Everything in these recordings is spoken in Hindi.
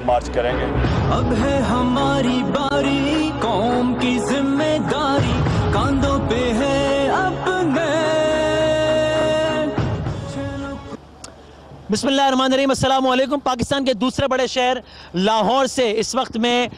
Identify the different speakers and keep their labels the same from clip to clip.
Speaker 1: राइवल मार्च करेंगे।
Speaker 2: अब है हमारी बारी, कौम की जिम्मेदारी कांधों पे है अपने।
Speaker 3: बिस्मिल्लाहिर्रहमानिर्रहीम, अस्सलाम वालेकुम। पाकिस्तान के दूसरे बड़े शहर लाहौर से इस वक्त में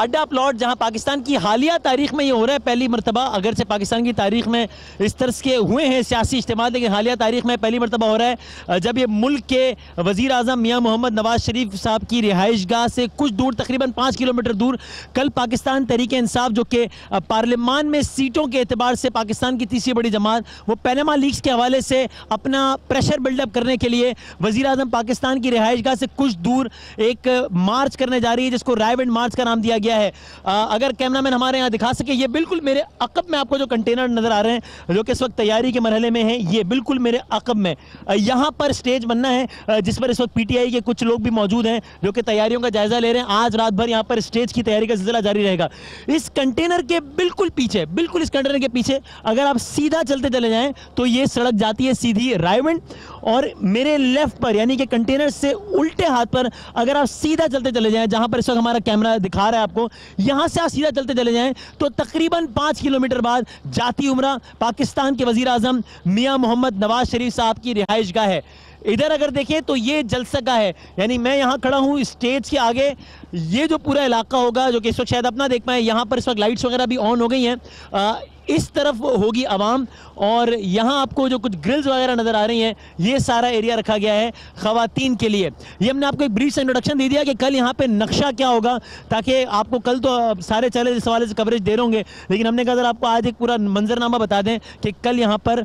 Speaker 3: अड्डा प्लॉट, जहां पाकिस्तान की हालिया तारीख में ये हो रहा है पहली मरतबा। अगरचे पाकिस्तान की तारीख में इस तरह के हुए हैं सियासी इज्तिमात, लेकिन हालिया तारीख में पहली मरतबा हो रहा है जब ये मुल्क के वज़ीर आज़म मियाँ मोहम्मद नवाज शरीफ साहब की रिहाइश गाह से कुछ दूर, तकरीबन 5 किलोमीटर दूर, कल पाकिस्तान तहरीक इंसाफ, जो कि पार्लियामान में सीटों के एतबार से पाकिस्तान की तीसरी बड़ी जमात, वो पैनामा लीक्स के हवाले से अपना प्रेशर बिल्डअप करने के लिए वज़ीर आज़म पाकिस्तान की रिहाइश गाह से कुछ दूर एक मार्च करने जा रही है, जिसको राइवल मार्च का नाम दिया गया है। अगर कैमरामैन हमारे यहाँ दिखा सके, ये बिल्कुल मेरे अकब में आपको जो कंटेनर नजर आ रहे हैं जो कि इस वक्त तैयारी के मरहले में हैं, ये बिल्कुल मेरे अकब में यहाँ पर स्टेज बनना है, जिस पर इस वक्त पीटीआई के कुछ लोग भी मौजूद हैं जो कि तैयारियों का जायजा ले रहे हैं। आज रात भर यहाँ पर स्टेज की तैयारी का सिलसिला जारी रहेगा। इस कंटेनर के बिल्कुल पीछे, बिल्कुल इस कंटेनर के पीछे अगर आप सीधा चलते चले जाएं तो ये सड़क जाती है सीधी रायवंड, और मेरे लेफ्ट पर यानी कि कंटेनर से उल्टे हाथ पर अगर आप सीधा चलते चले जाएं, जहां पर इस वक्त हमारा कैमरा दिखा रहा है आपको, यहां से आप सीधा चलते चले जाएं तो तकरीबन 5 किलोमीटर बाद जाती उम्रा पाकिस्तान के वजीर आजम मियां मोहम्मद नवाज शरीफ साहब की रिहाइश गाह है। इधर अगर देखें तो ये जलसा है, यानी मैं यहाँ खड़ा हूँ स्टेज के आगे, ये जो पूरा इलाका होगा जो कि इस वक्त शायद अपना देख पाए, यहाँ पर इस वक्त लाइट्स वगैरह भी ऑन हो गई हैं। इस तरफ होगी आवाम, और यहाँ आपको जो कुछ ग्रिल्स वगैरह नज़र आ रही हैं, ये सारा एरिया रखा गया है ख़वातीन के लिए। ये हमने आपको एक ब्रीफ इंट्रोडक्शन दे दिया कि कल यहाँ पे नक्शा क्या होगा, ताकि आपको कल तो सारे चैनल इस हवाले से कवरेज दे रहे होंगे, लेकिन हमने कहा आपको आज एक पूरा मंजरनामा बता दें कि कल यहाँ पर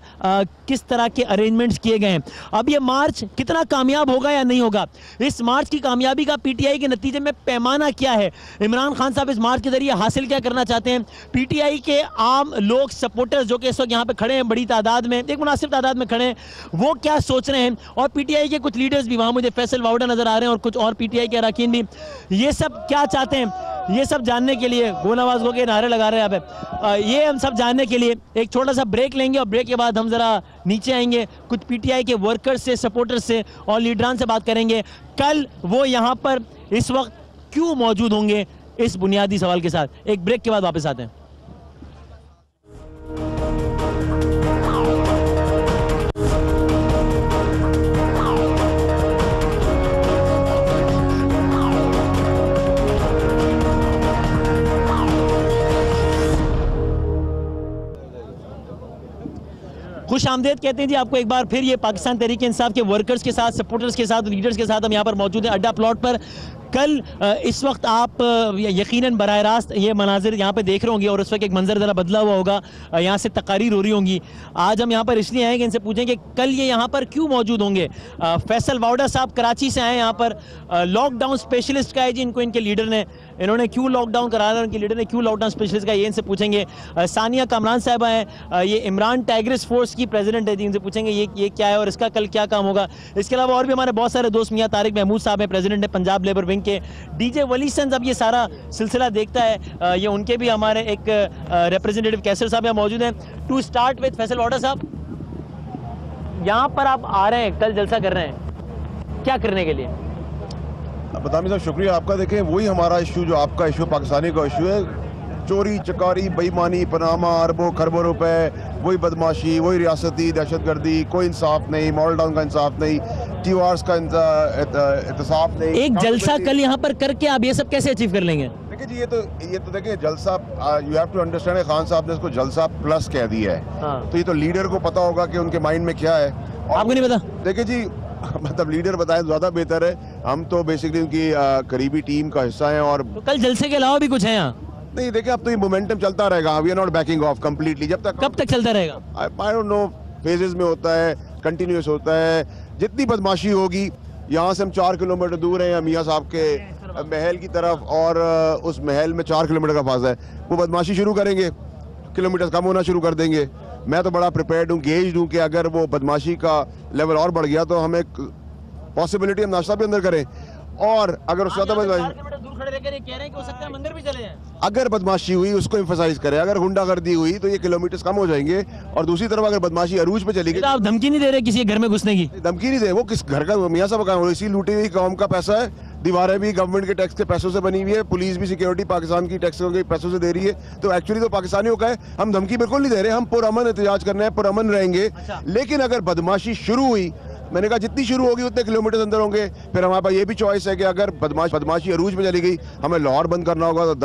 Speaker 3: किस तरह के अरेंजमेंट्स किए गए हैं। अब ये मार्च कितना कामयाब होगा या नहीं होगा, इस मार्च की कामयाबी का पीटीआई के नतीजे में पैमाना क्या है, इमरान खान साहब इस मार्च के जरिए हासिल क्या करना चाहते हैं, पीटीआई के आम लोग सपोर्टर्स जो कि इस वक्त यहाँ पे खड़े हैं बड़ी तादाद में, एक मुनासिब तादाद में खड़े हैं, वो क्या सोच रहे हैं, और पीटीआई के कुछ लीडर्स भी वहाँ, मुझे फैसल वाउडा नजर आ रहे हैं और कुछ और पीटीआई के अरकान भी, ये सब क्या चाहते हैं, ये सब जानने के लिए गोनावाज हो के नारे लगा रहे हैं यहाँ पे, ये हम सब जानने के लिए एक छोटा सा ब्रेक लेंगे, और ब्रेक के बाद हम जरा नीचे आएंगे, कुछ पीटीआई के वर्कर्स से, सपोर्टर्स से और लीडरान से बात करेंगे, कल वो यहाँ पर इस वक्त क्यों मौजूद होंगे, इस बुनियादी सवाल के साथ। एक ब्रेक के बाद वापस आते हैं। खुश आमदेद कहते हैं जी आपको एक बार फिर, ये पाकिस्तान तहरीक इंसाफ के वर्कर्स के साथ, सपोर्टर्स के साथ, लीडर्स के साथ हम यहाँ पर मौजूद हैं अड्डा प्लॉट पर। कल इस वक्त आप यकीनन बराह रास्त ये मनाजिर यहाँ पे देख रहे होंगे, और उस वक्त एक मंजर ज़रा बदला हुआ होगा, यहाँ से तकारीर हो रही होंगी। आज हम यहाँ पर इसलिए आए कि इनसे पूछें कि कल ये यहाँ पर क्यों मौजूद होंगे। फैसल वाउडा साहब कराची से आए यहाँ पर, लॉकडाउन स्पेशलिस्ट का है जी, इनको इनके लीडर ने, इन्होंने क्यों लॉकडाउन कराया, उनके लीडर ने क्यों लॉकडाउन स्पेशलिस्ट का, ये इनसे पूछेंगे। सानिया कामरान साहबा हैं, ये इमरान टाइग्रिस फोर्स की प्रेसिडेंट है जी, इनसे पूछेंगे ये क्या है और इसका कल क्या काम होगा। इसके अलावा और भी हमारे बहुत सारे दोस्त, मियाँ तारिक महमूद साहब हैं, प्रेसिडेंट है पंजाब लेबर विंग के, डीजे वली सन्स अब ये सारा सिलसिला देखता है, ये उनके भी हमारे एक रिप्रेजेंटेटिव कैसर साहब यहाँ मौजूद हैं। To start with Faisal Vawda साहब, यहाँ पर आप आ रहे हैं, कल जलसा कर रहे हैं, क्या करने के लिए?
Speaker 4: बदामी साहब शुक्रिया आपका। देखें वही हमारा इशू जो आपका इशू पाकिस्तानी का इशू है, चोरी चकारी बेईमानी पनामा अरबों खरबों रुपए, वही बदमाशी, वही रियासती दहशतगर्दी, कोई इंसाफ नहीं, मॉडल टाउन का इंसाफ नहीं, टीवार्स का इंसाफ नहीं।
Speaker 3: एक जलसा कल यहाँ पर करके आप ये सब कैसे अचीव कर लेंगे?
Speaker 4: देखिए जी ये तो देखिए जलसा, you have to understand, Khan साहब ने इसको जलसा प्लस कह दिया है।
Speaker 3: हाँ।
Speaker 4: तो ये तो लीडर को पता होगा कि उनके माइंड में क्या है,
Speaker 3: आपको नहीं पता?
Speaker 4: देखिए जी मतलब लीडर बताए ज़्यादा बेहतर है, हम तो बेसिकली उनकी करीबी टीम का हिस्सा हैं। और
Speaker 3: तो कल जलसे के अलावा भी कुछ है यहाँ?
Speaker 4: नहीं देखिए अब तो ये मोमेंटम चलता रहेगा, we are not backing off completely. जब तक,
Speaker 3: कब तक चलता रहेगा?
Speaker 4: आई डोंट नो, फेजेस में होता है, कंटिन्यूस होता है। जितनी बदमाशी होगी, यहाँ से हम 4 किलोमीटर दूर हैं मियाँ साहब के महल की तरफ, और उस महल में 4 किलोमीटर का फासला है, वो बदमाशी शुरू करेंगे, किलोमीटर कम होना शुरू कर देंगे। मैं तो बड़ा प्रिपेयर्ड हूँ, गेज्ड हूँ कि अगर वो बदमाशी का लेवल और बढ़ गया तो हम एक पॉसिबिलिटी हम नाश्ता भी अंदर करें, और अगर उसका
Speaker 3: मंदिर भी चले जाएं।
Speaker 4: अगर बदमाशी हुई उसको एम्फसाइज करें, अगर गुंडागर्दी हुई तो ये किलोमीटर्स कम हो जाएंगे, और दूसरी तरफ अगर बदमाशी अरूज पे चली गई।
Speaker 3: तो आप धमकी नहीं दे रहे किसी के घर में घुसने की?
Speaker 4: धमकी नहीं दे, वो किस घर का, मियाँ साहब का इसी लूटी हुई कौम का पैसा है दीवारें भी गवर्नमेंट के टैक्स के पैसों से बनी हुई है, पुलिस भी सिक्योरिटी पाकिस्तान की टैक्सों के पैसों से दे रही है। तो एक्चुअली तो पाकिस्तानियों का है, हम धमकी बिल्कुल नहीं दे रहे, हम पुरअमन एहतजाज करना है, पुरअमन रहेंगे। लेकिन अगर बदमाशी शुरू हुई, मैंने कहा जितनी शुरू होगी उतने किलोमीटर अंदर होंगे। फिर हमारे पास ये भी चॉइस है कि अगर बदमाशी अरूज में चली गई, हमें लाहौर बंद करना होगा, तो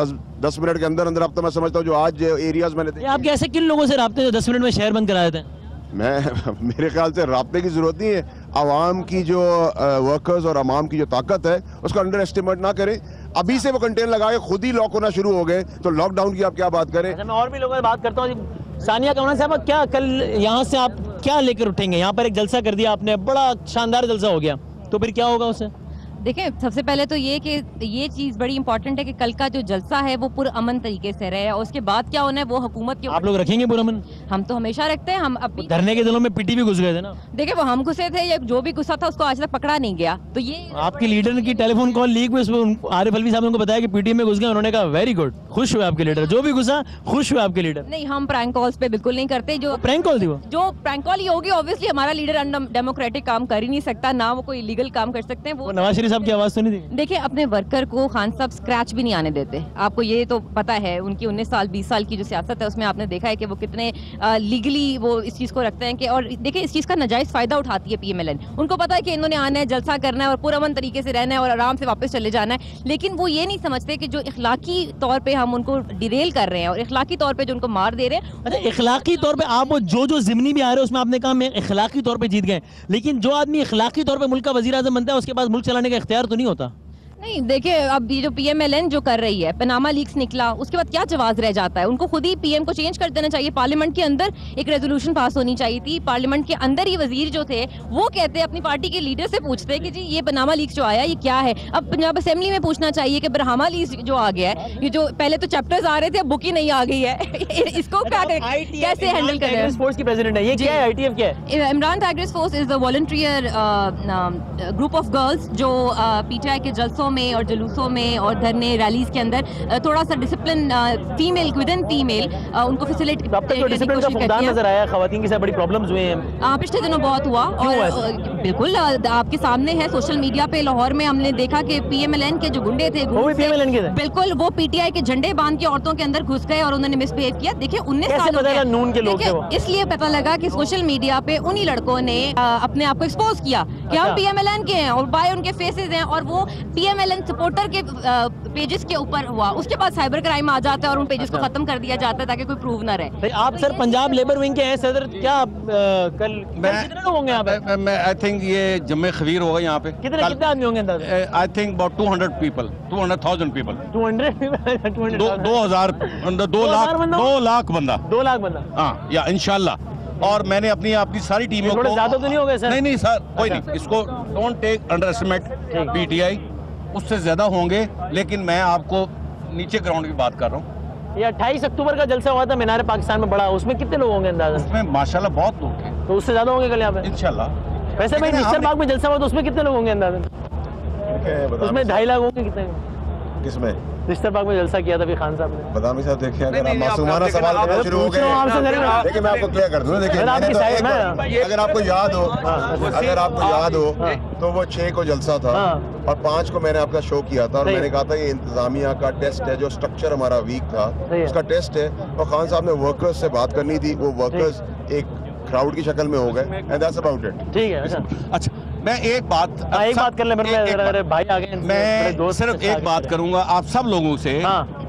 Speaker 4: 10 मिनट के अंदर अंदर। अब तो मैं समझता हूँ जो आज एरियाज मैंने
Speaker 3: आप कैसे किन लोगों से राब्ते 10 मिनट में शहर बंद करा देते हैं?
Speaker 4: मेरे ख्याल से राब्ते की जरूरत नहीं है। आवाम की जो वर्कर्स और आवाम की जो ताकत है उसको अंडर एस्टिमेट ना करें। अभी से वो कंटेनर लगा के खुद ही लॉक होना शुरू हो गए, तो लॉकडाउन की आप क्या बात करें।
Speaker 3: मैं और भी लोगों से बात करता हूँ। सानिया कमरान साहब, क्या कल यहाँ से आप क्या लेकर उठेंगे? यहाँ पर एक जलसा कर दिया आपने, बड़ा शानदार जलसा हो गया, तो फिर क्या होगा उससे?
Speaker 1: देखिए, सबसे पहले तो ये कि ये चीज़ बड़ी इंपॉर्टेंट है कि कल का जो जलसा है वो पुरअमन तरीके से रहे, और उसके बाद क्या होना है वो हुकूमत के।
Speaker 3: आप लोग रखेंगे पुरअमन?
Speaker 1: हम तो हमेशा रखते हैं। हम अभी
Speaker 3: धरने के दिनों में पीटी भी घुस गए थे ना।
Speaker 1: देखिए, वो हम घुसे थे या जो भी घुसा था उसको आज तक पकड़ा नहीं गया। तो ये
Speaker 3: आपकी लीडर की टेलीफोन कॉल लीक हुई, आरिफ अलवी साहब ने उनको बताया कि पीटीएम में घुस गए, उन्होंने कहा वेरी गुड, खुश हुए आपके लीडर, जो भी घुसा खुश हुए आपके लीडर।
Speaker 1: नहीं, हम प्रैंक कॉल्स पे बिल्कुल नहीं करते। जो
Speaker 3: प्रैंक कॉल थी वो,
Speaker 1: जो प्रैंक कॉल ही होगी, ऑब्वियसली हमारा लीडर डेमोक्रेटिक काम कर ही नहीं सकता, ना वो कोई इलीगल काम कर सकते हैं। वो
Speaker 3: नवाज शरीफ साहब की आवाज सुनी थी?
Speaker 1: देखिए, अपने वर्कर को खान साहब स्क्रैच भी नहीं आने देते, आपको ये तो पता है। उनकी 19 साल 20 साल की जो सियासत है उसमें आपने देखा है कि वो कितने लीगली वो इस चीज़ को रखते हैं कि, और देखिए इस चीज़ का नाजायज़ फ़ायदा उठाती है PMLN। उनको पता है कि इन्होंने आना है, जलसा करना है और पुरअमन तरीके से रहना है और आराम से वापस चले जाना है, लेकिन वो ये नहीं समझते कि जो इखलाकी तौर पर हम उनको डिरेल कर रहे हैं और इखलाकी तौर पर जो उनको मार दे रहे हैं।
Speaker 3: अच्छा, इखलाकी तौर पे आप जो जिमनी भी आ रहे हो उसमें आपने कहा मैं इखलाकी तौर पे जीत गए, लेकिन जो आदमी इखलाकी तौर पे मुल्क का वजीर आज़म बनता है उसके पास मुल्क चलाने का इख्तियार तो नहीं होता?
Speaker 1: नहीं, देखिए, अब ये जो PMLN जो कर रही है, पनामा लीक्स निकला, उसके बाद क्या जवाब रह जाता है? उनको खुद ही PM को चेंज कर देना चाहिए। पार्लियामेंट के अंदर एक रेजोल्यूशन पास होनी चाहिए थी। पार्लियामेंट के अंदर ही वजीर जो थे वो कहते अपनी पार्टी के लीडर से पूछते कि जी ये पनामा लीक्स जो आया ये क्या है। अब पंजाब असेंबली में पूछना चाहिए कि ब्रह्मा लीक्स जो आ गया है, ये जो पहले तो चैप्टर्स आ रहे थे, अब बुक ही नहीं आ गई है इसको क्या कैसे हैंडल कर रहे हैं?
Speaker 3: फोर्स की प्रेसिडेंट है, ये क्या है? ITF क्या है?
Speaker 1: Imran Tigris force is the volunteer group of girls जो PTI के जलसों में और जुलूसों में और धरने रैलीज के अंदर थोड़ा सा discipline female with in female उनको फैसिलिटेट
Speaker 3: अब तक तो डिसिप्लिन का फुकदान नजर आया, खवातीन के साथ बड़ी प्रॉब्लम्स हुए हैं
Speaker 1: पिछले दिनों बहुत हुआ। और बिल्कुल आपके सामने है सोशल मीडिया पे, लाहौर में हमने देखा कि PMLN के जो गुंडे थे
Speaker 3: वो भी PMLN के थे,
Speaker 1: बिल्कुल वो PTI के झंडे बांध के औरतों के अंदर घुस गए और उन्होंने मिसबिहेव किया। देखिए 19 साल
Speaker 3: नून के लोग थे,
Speaker 1: इसलिए पता लगा कि सोशल मीडिया पे उन्हीं लड़कों ने अपने आप को एक्सपोज किया कि हम PMLN के हैं और बाय उनके फेसेस हैं, और वो PMLN सपोर्टर के पेजेस के ऊपर हुआ। उसके बाद साइबर क्राइम आ जाता है और उन पेजेस को खत्म कर दिया जाता है ताकि कोई प्रूव ना रहे।
Speaker 3: आप सर पंजाब लेबर विंग के हैं सदर, क्या कल कितने लोग होंगे यहाँ पे?
Speaker 5: मैं आई थिंक ये जम्मे खबीर होगा यहाँ पे।
Speaker 3: कितने आदमी होंगे अंदाज़ा?
Speaker 5: I think about 200 people, 200,000 people. 2 lakh बंदा।
Speaker 3: 2 लाख बंदा,
Speaker 5: हाँ, या इंशाल्लाह। और मैंने अपनी सारी टीमों को,
Speaker 3: ज्यादा तो नहीं हो गए सर?
Speaker 5: नहीं सर, कोई नहीं, इसको don't take underestimate PTI, उससे ज्यादा होंगे, लेकिन मैं आपको नीचे ग्राउंड की बात कर रहा हूँ।
Speaker 3: ये 28 अक्टूबर का जलसा हुआ था मीनार पाकिस्तान में बड़ा, उसमें कितने लोग होंगे अंदाजा?
Speaker 5: उसमें माशाल्लाह बहुत लोग थे,
Speaker 3: तो उससे ज्यादा होंगे कल यहाँ पे
Speaker 5: इंशाल्लाह।
Speaker 3: वैसे भाई मिस्टर बाग में जलसा हुआ तो उसमें कितने लोग होंगे अंदाजा? उसमें 2.5 लाख होंगे। कितने?
Speaker 4: किसमें?
Speaker 3: मिस्टर बाग में जलसा किया था भी खान साहब ने।
Speaker 4: बदामी साहब देखिए, अगर आप मासूमाना सवाल करना शुरू हो गए, देखिए मैं आपको क्लियर कर दूं। देखिए अगर आपको याद हो, तो वो 6 को जलसा था और 5 को मैंने आपका शो किया था और मैंने कहा था ये इंतजामिया का टेस्ट है, जो स्ट्रक्चर हमारा वीक था उसका टेस्ट है। और खान साहब ने वर्कर्स से बात करनी थी, वो वर्कर्स एक क्राउड की शक्ल में हो गए, एंड दैट्स अबाउट इट।
Speaker 3: ठीक है।
Speaker 5: अच्छा, मैं एक बात
Speaker 3: कर ले, मेरे भाई आ गए,
Speaker 5: मैं सिर्फ एक बात करूंगा आप सब लोगों से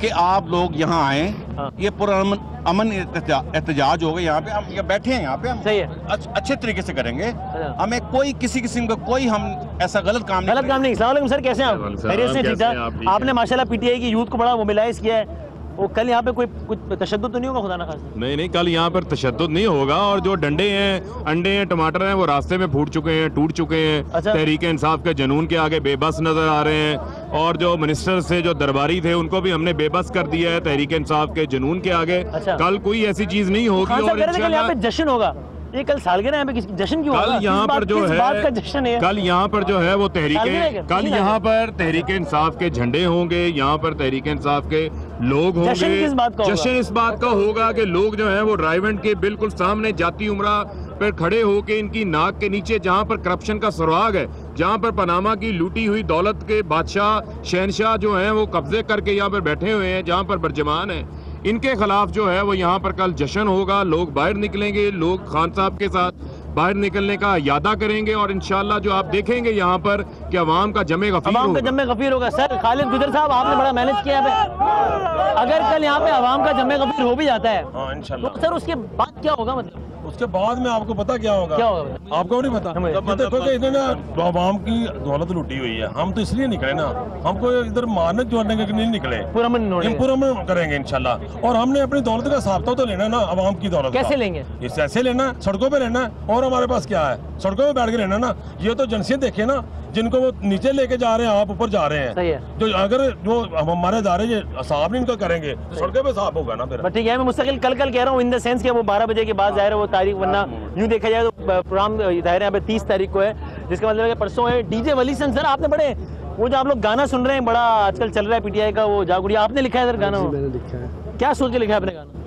Speaker 5: कि आप लोग यहाँ आए, ये पुरअमन एहतजाज होगा यहाँ पे, हम यहाँ बैठे हैं, यहाँ पे हम
Speaker 3: सही है,
Speaker 5: अच्छे तरीके से करेंगे। हमें कोई किसी किस्म का कोई हम ऐसा गलत काम नहीं।
Speaker 3: अस्सलाम वालेकुम सर, कैसे हैं आप? खैरियत से? ठीक ठाक। आपने माशाल्लाह PTI की यूथ को बड़ा मोबिलाइज किया है, वो कल यहाँ पे कोई कुछ तशद्दुद तो नहीं होगा खुदा ना खास्ता?
Speaker 6: नहीं, कल यहाँ पर तशद्दुद नहीं होगा, और जो डंडे हैं, अंडे हैं, टमाटर हैं, वो रास्ते में फूट चुके हैं, टूट चुके हैं।
Speaker 3: अच्छा।
Speaker 6: तहरीक इंसाफ के जुनून के आगे बेबस नजर आ रहे हैं, और जो मिनिस्टर से जो दरबारी थे उनको भी हमने बेबस कर दिया है तहरीक इंसाफ के जुनून के आगे।
Speaker 3: अच्छा।
Speaker 6: कल कोई ऐसी चीज नहीं होगी, और
Speaker 3: यहाँ पे जश्न होगा। ये कल सालगिरह है, किसी जश्न क्यों होगा?
Speaker 6: कल यहाँ पर जो है, कल यहाँ पर जो है वो कल यहाँ पर तहरीक इंसाफ के झंडे होंगे, यहाँ पर तहरीक इंसाफ के लोग होंगे। जश्न इस बात का होगा कि लोग जो है वो ड्राइवेंट के बिल्कुल सामने जाती उमरा पर खड़े होके इनकी नाक के नीचे जहाँ पर करप्शन का सुराग है जहाँ पर पनामा की लूटी हुई दौलत के बादशाह शहनशाह जो हैं वो कब्जे करके यहाँ पर बैठे हुए हैं, जहाँ पर बरजमान हैं, इनके खिलाफ जो है वो यहाँ पर कल जश्न होगा। लोग बाहर निकलेंगे, लोग खान साहब के साथ बाहर निकलने का यादा करेंगे और इंशाल्लाह जो आप देखेंगे यहाँ पर कि अवाम का जमे गफीर होगा।
Speaker 3: जमे गफीर होगा। सर खालिद गुजर साहब, आपने बड़ा मैनेज किया है। अगर कल यहाँ पे अवाम का जमे गफीर हो भी जाता है तो सर उसके बाद क्या होगा? मतलब
Speaker 7: उसके बाद में आपको पता क्या होगा? आपको नहीं पता? देखो कि इन्होंने आवाम की दौलत लूटी हुई है, हम तो इसलिए निकले ना, हमको इधर मारने जोड़ने के नहीं निकले, पुरअमन करेंगे इंशाल्लाह। और हमने अपनी दौलत का साबिता तो लेना ना, आवाम की दौलत कैसे लेंगे? इस ऐसे लेना, सड़कों पे लेना। और हमारे पास क्या है? सड़कों पे बैठ के लेना ना। ये तो जनसियत देखे ना, जिनको वो नीचे लेके जा रहे हैं, आप ऊपर जा रहे हैं। जो अगर जो हमारे इदारे ये साफ नहीं इनका करेंगे तो सड़कों पे साफ होगा ना फिर। ठीक है, मैं मुस्तकिल कल कह रहा हूँ इन द सेंस कि वो 12 बजे के बाद जाहिर है वो तारीख, वरना यूँ देखा जाए तो प्रोग्राम जाहिर यहाँ पे 30 तारीख को है, जिसका मतलब है परसों है। डीजे वली सन सर, आपने बड़े वो जो आप लोग गाना सुन रहे हैं, बड़ा आजकल चल रहा है पीटीआई का, वो जागुड़िया आपने लिखा है सर गाना? मैंने लिखा है। क्या सोच के लिखा है आपने गाना?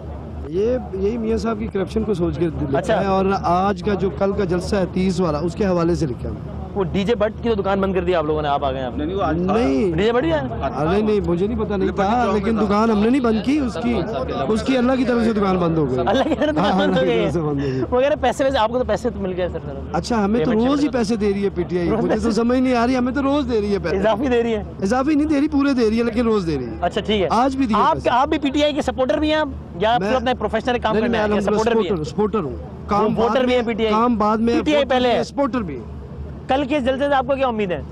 Speaker 8: ये यही मियाँ साहब की करप्शन को सोच के लिखा है। और आज का जो कल का जलसा है 30 वाला, उसके हवाले से लिखा है।
Speaker 3: वो डीजे भट्ट की तो दुकान बंद कर दी आप लोगों ने, आप आ गए?
Speaker 8: नहीं
Speaker 3: डीजे भट्ट
Speaker 8: अरे नहीं, मुझे नहीं पता नहीं था, लेकिन दुकान हमने नहीं बंद की, उसकी अल्लाह की तरफ से दुकान बंद हो गई।
Speaker 3: अल्लाह की तरफ से बंद हो गई। वगैरह पैसे वैसे आपको तो पैसे तो मिल गए सर? अच्छा, हमें तो रोज ही पैसे दे रही है पीटीआई, मुझे तो समझ नहीं आ रही, हमें तो रोज दे रही है पैसे। इजाफी दे रही है? इजाफी नहीं दे रही, पूरे दे रही है, लेकिन रोज दे रही है। अच्छा ठीक है, आज भी आप भी पीटीआई के सपोर्टर भी हैं या अपना प्रोफेशनल काम करना है? सपोर्टर हूँ, काम वोटर भी है पीटीआई, काम बाद में, पीटीआई पहले है, सपोर्टर भी। कल के जलसे से आपको क्या उम्मीद है?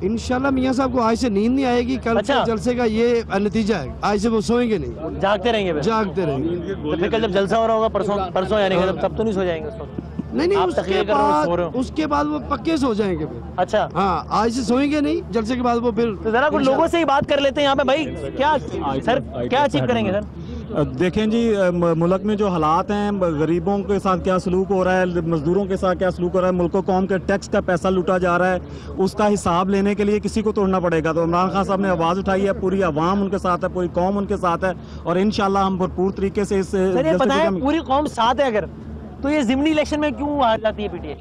Speaker 3: इंशाल्लाह मियाँ साहब को आज से नींद नहीं आएगी। कल के जलसे का ये नतीजा है, आज से वो सोएंगे नहीं, जागते रहेंगे। जागते रहेंगे। तो फिर कल जब जलसा हो रहा होगा परसों यानी तब तो नहीं सो जाएंगे? नहीं, उसके बाद वो पक्के सो जाएंगे फिर। अच्छा हाँ, आज से सोएंगे नहीं, जलसे के बाद वो फिर। तो जरा कुछ लोगों से ही बात कर लेते हैं यहाँ पे भाई, क्या सर क्या अचीव करेंगे सर?
Speaker 9: देखें जी, मुल्क में जो हालात हैं, गरीबों के साथ क्या सलूक हो रहा है, मजदूरों के साथ क्या सलूक हो रहा है, मुल्क कौम के टैक्स का पैसा लूटा जा रहा है, उसका हिसाब लेने के लिए किसी को तोड़ना पड़ेगा। तो इमरान खान साहब ने आवाज़ उठाई है, पूरी आवाम उनके साथ है, पूरी कौम उनके साथ है, और इंशाल्लाह हम भरपूर तरीके से इस
Speaker 3: पूरी कौम साथ है। अगर तो ये ज़िमनी इलेक्शन में क्यों हार जाती है पीटीआई?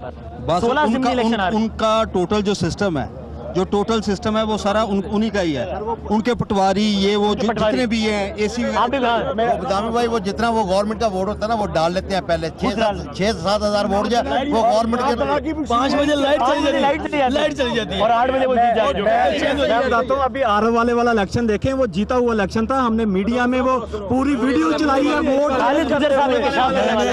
Speaker 3: 16 ज़िमनी इलेक्शन आ रहे हैं।
Speaker 10: उनका टोटल जो सिस्टम है, जो टोटल सिस्टम है वो सारा उन्हीं का ही है। उनके पटवारी ये वो जितने भी हैं, एसी बदामी भाई, वो जितना वो गवर्नमेंट का वोट होता है ना, वो डाल लेते हैं पहले 6-7 हजार वोट जाए, वो गवर्नमेंट के 5 बजे लाइट चली जाती है और 8 बजे वो जीत जाते हैं।
Speaker 9: मैं बताता हूँ, अभी आर वाला इलेक्शन देखें, वो जीता हुआ इलेक्शन था, हमने मीडिया में वो पूरी वीडियो चलाई है। वोट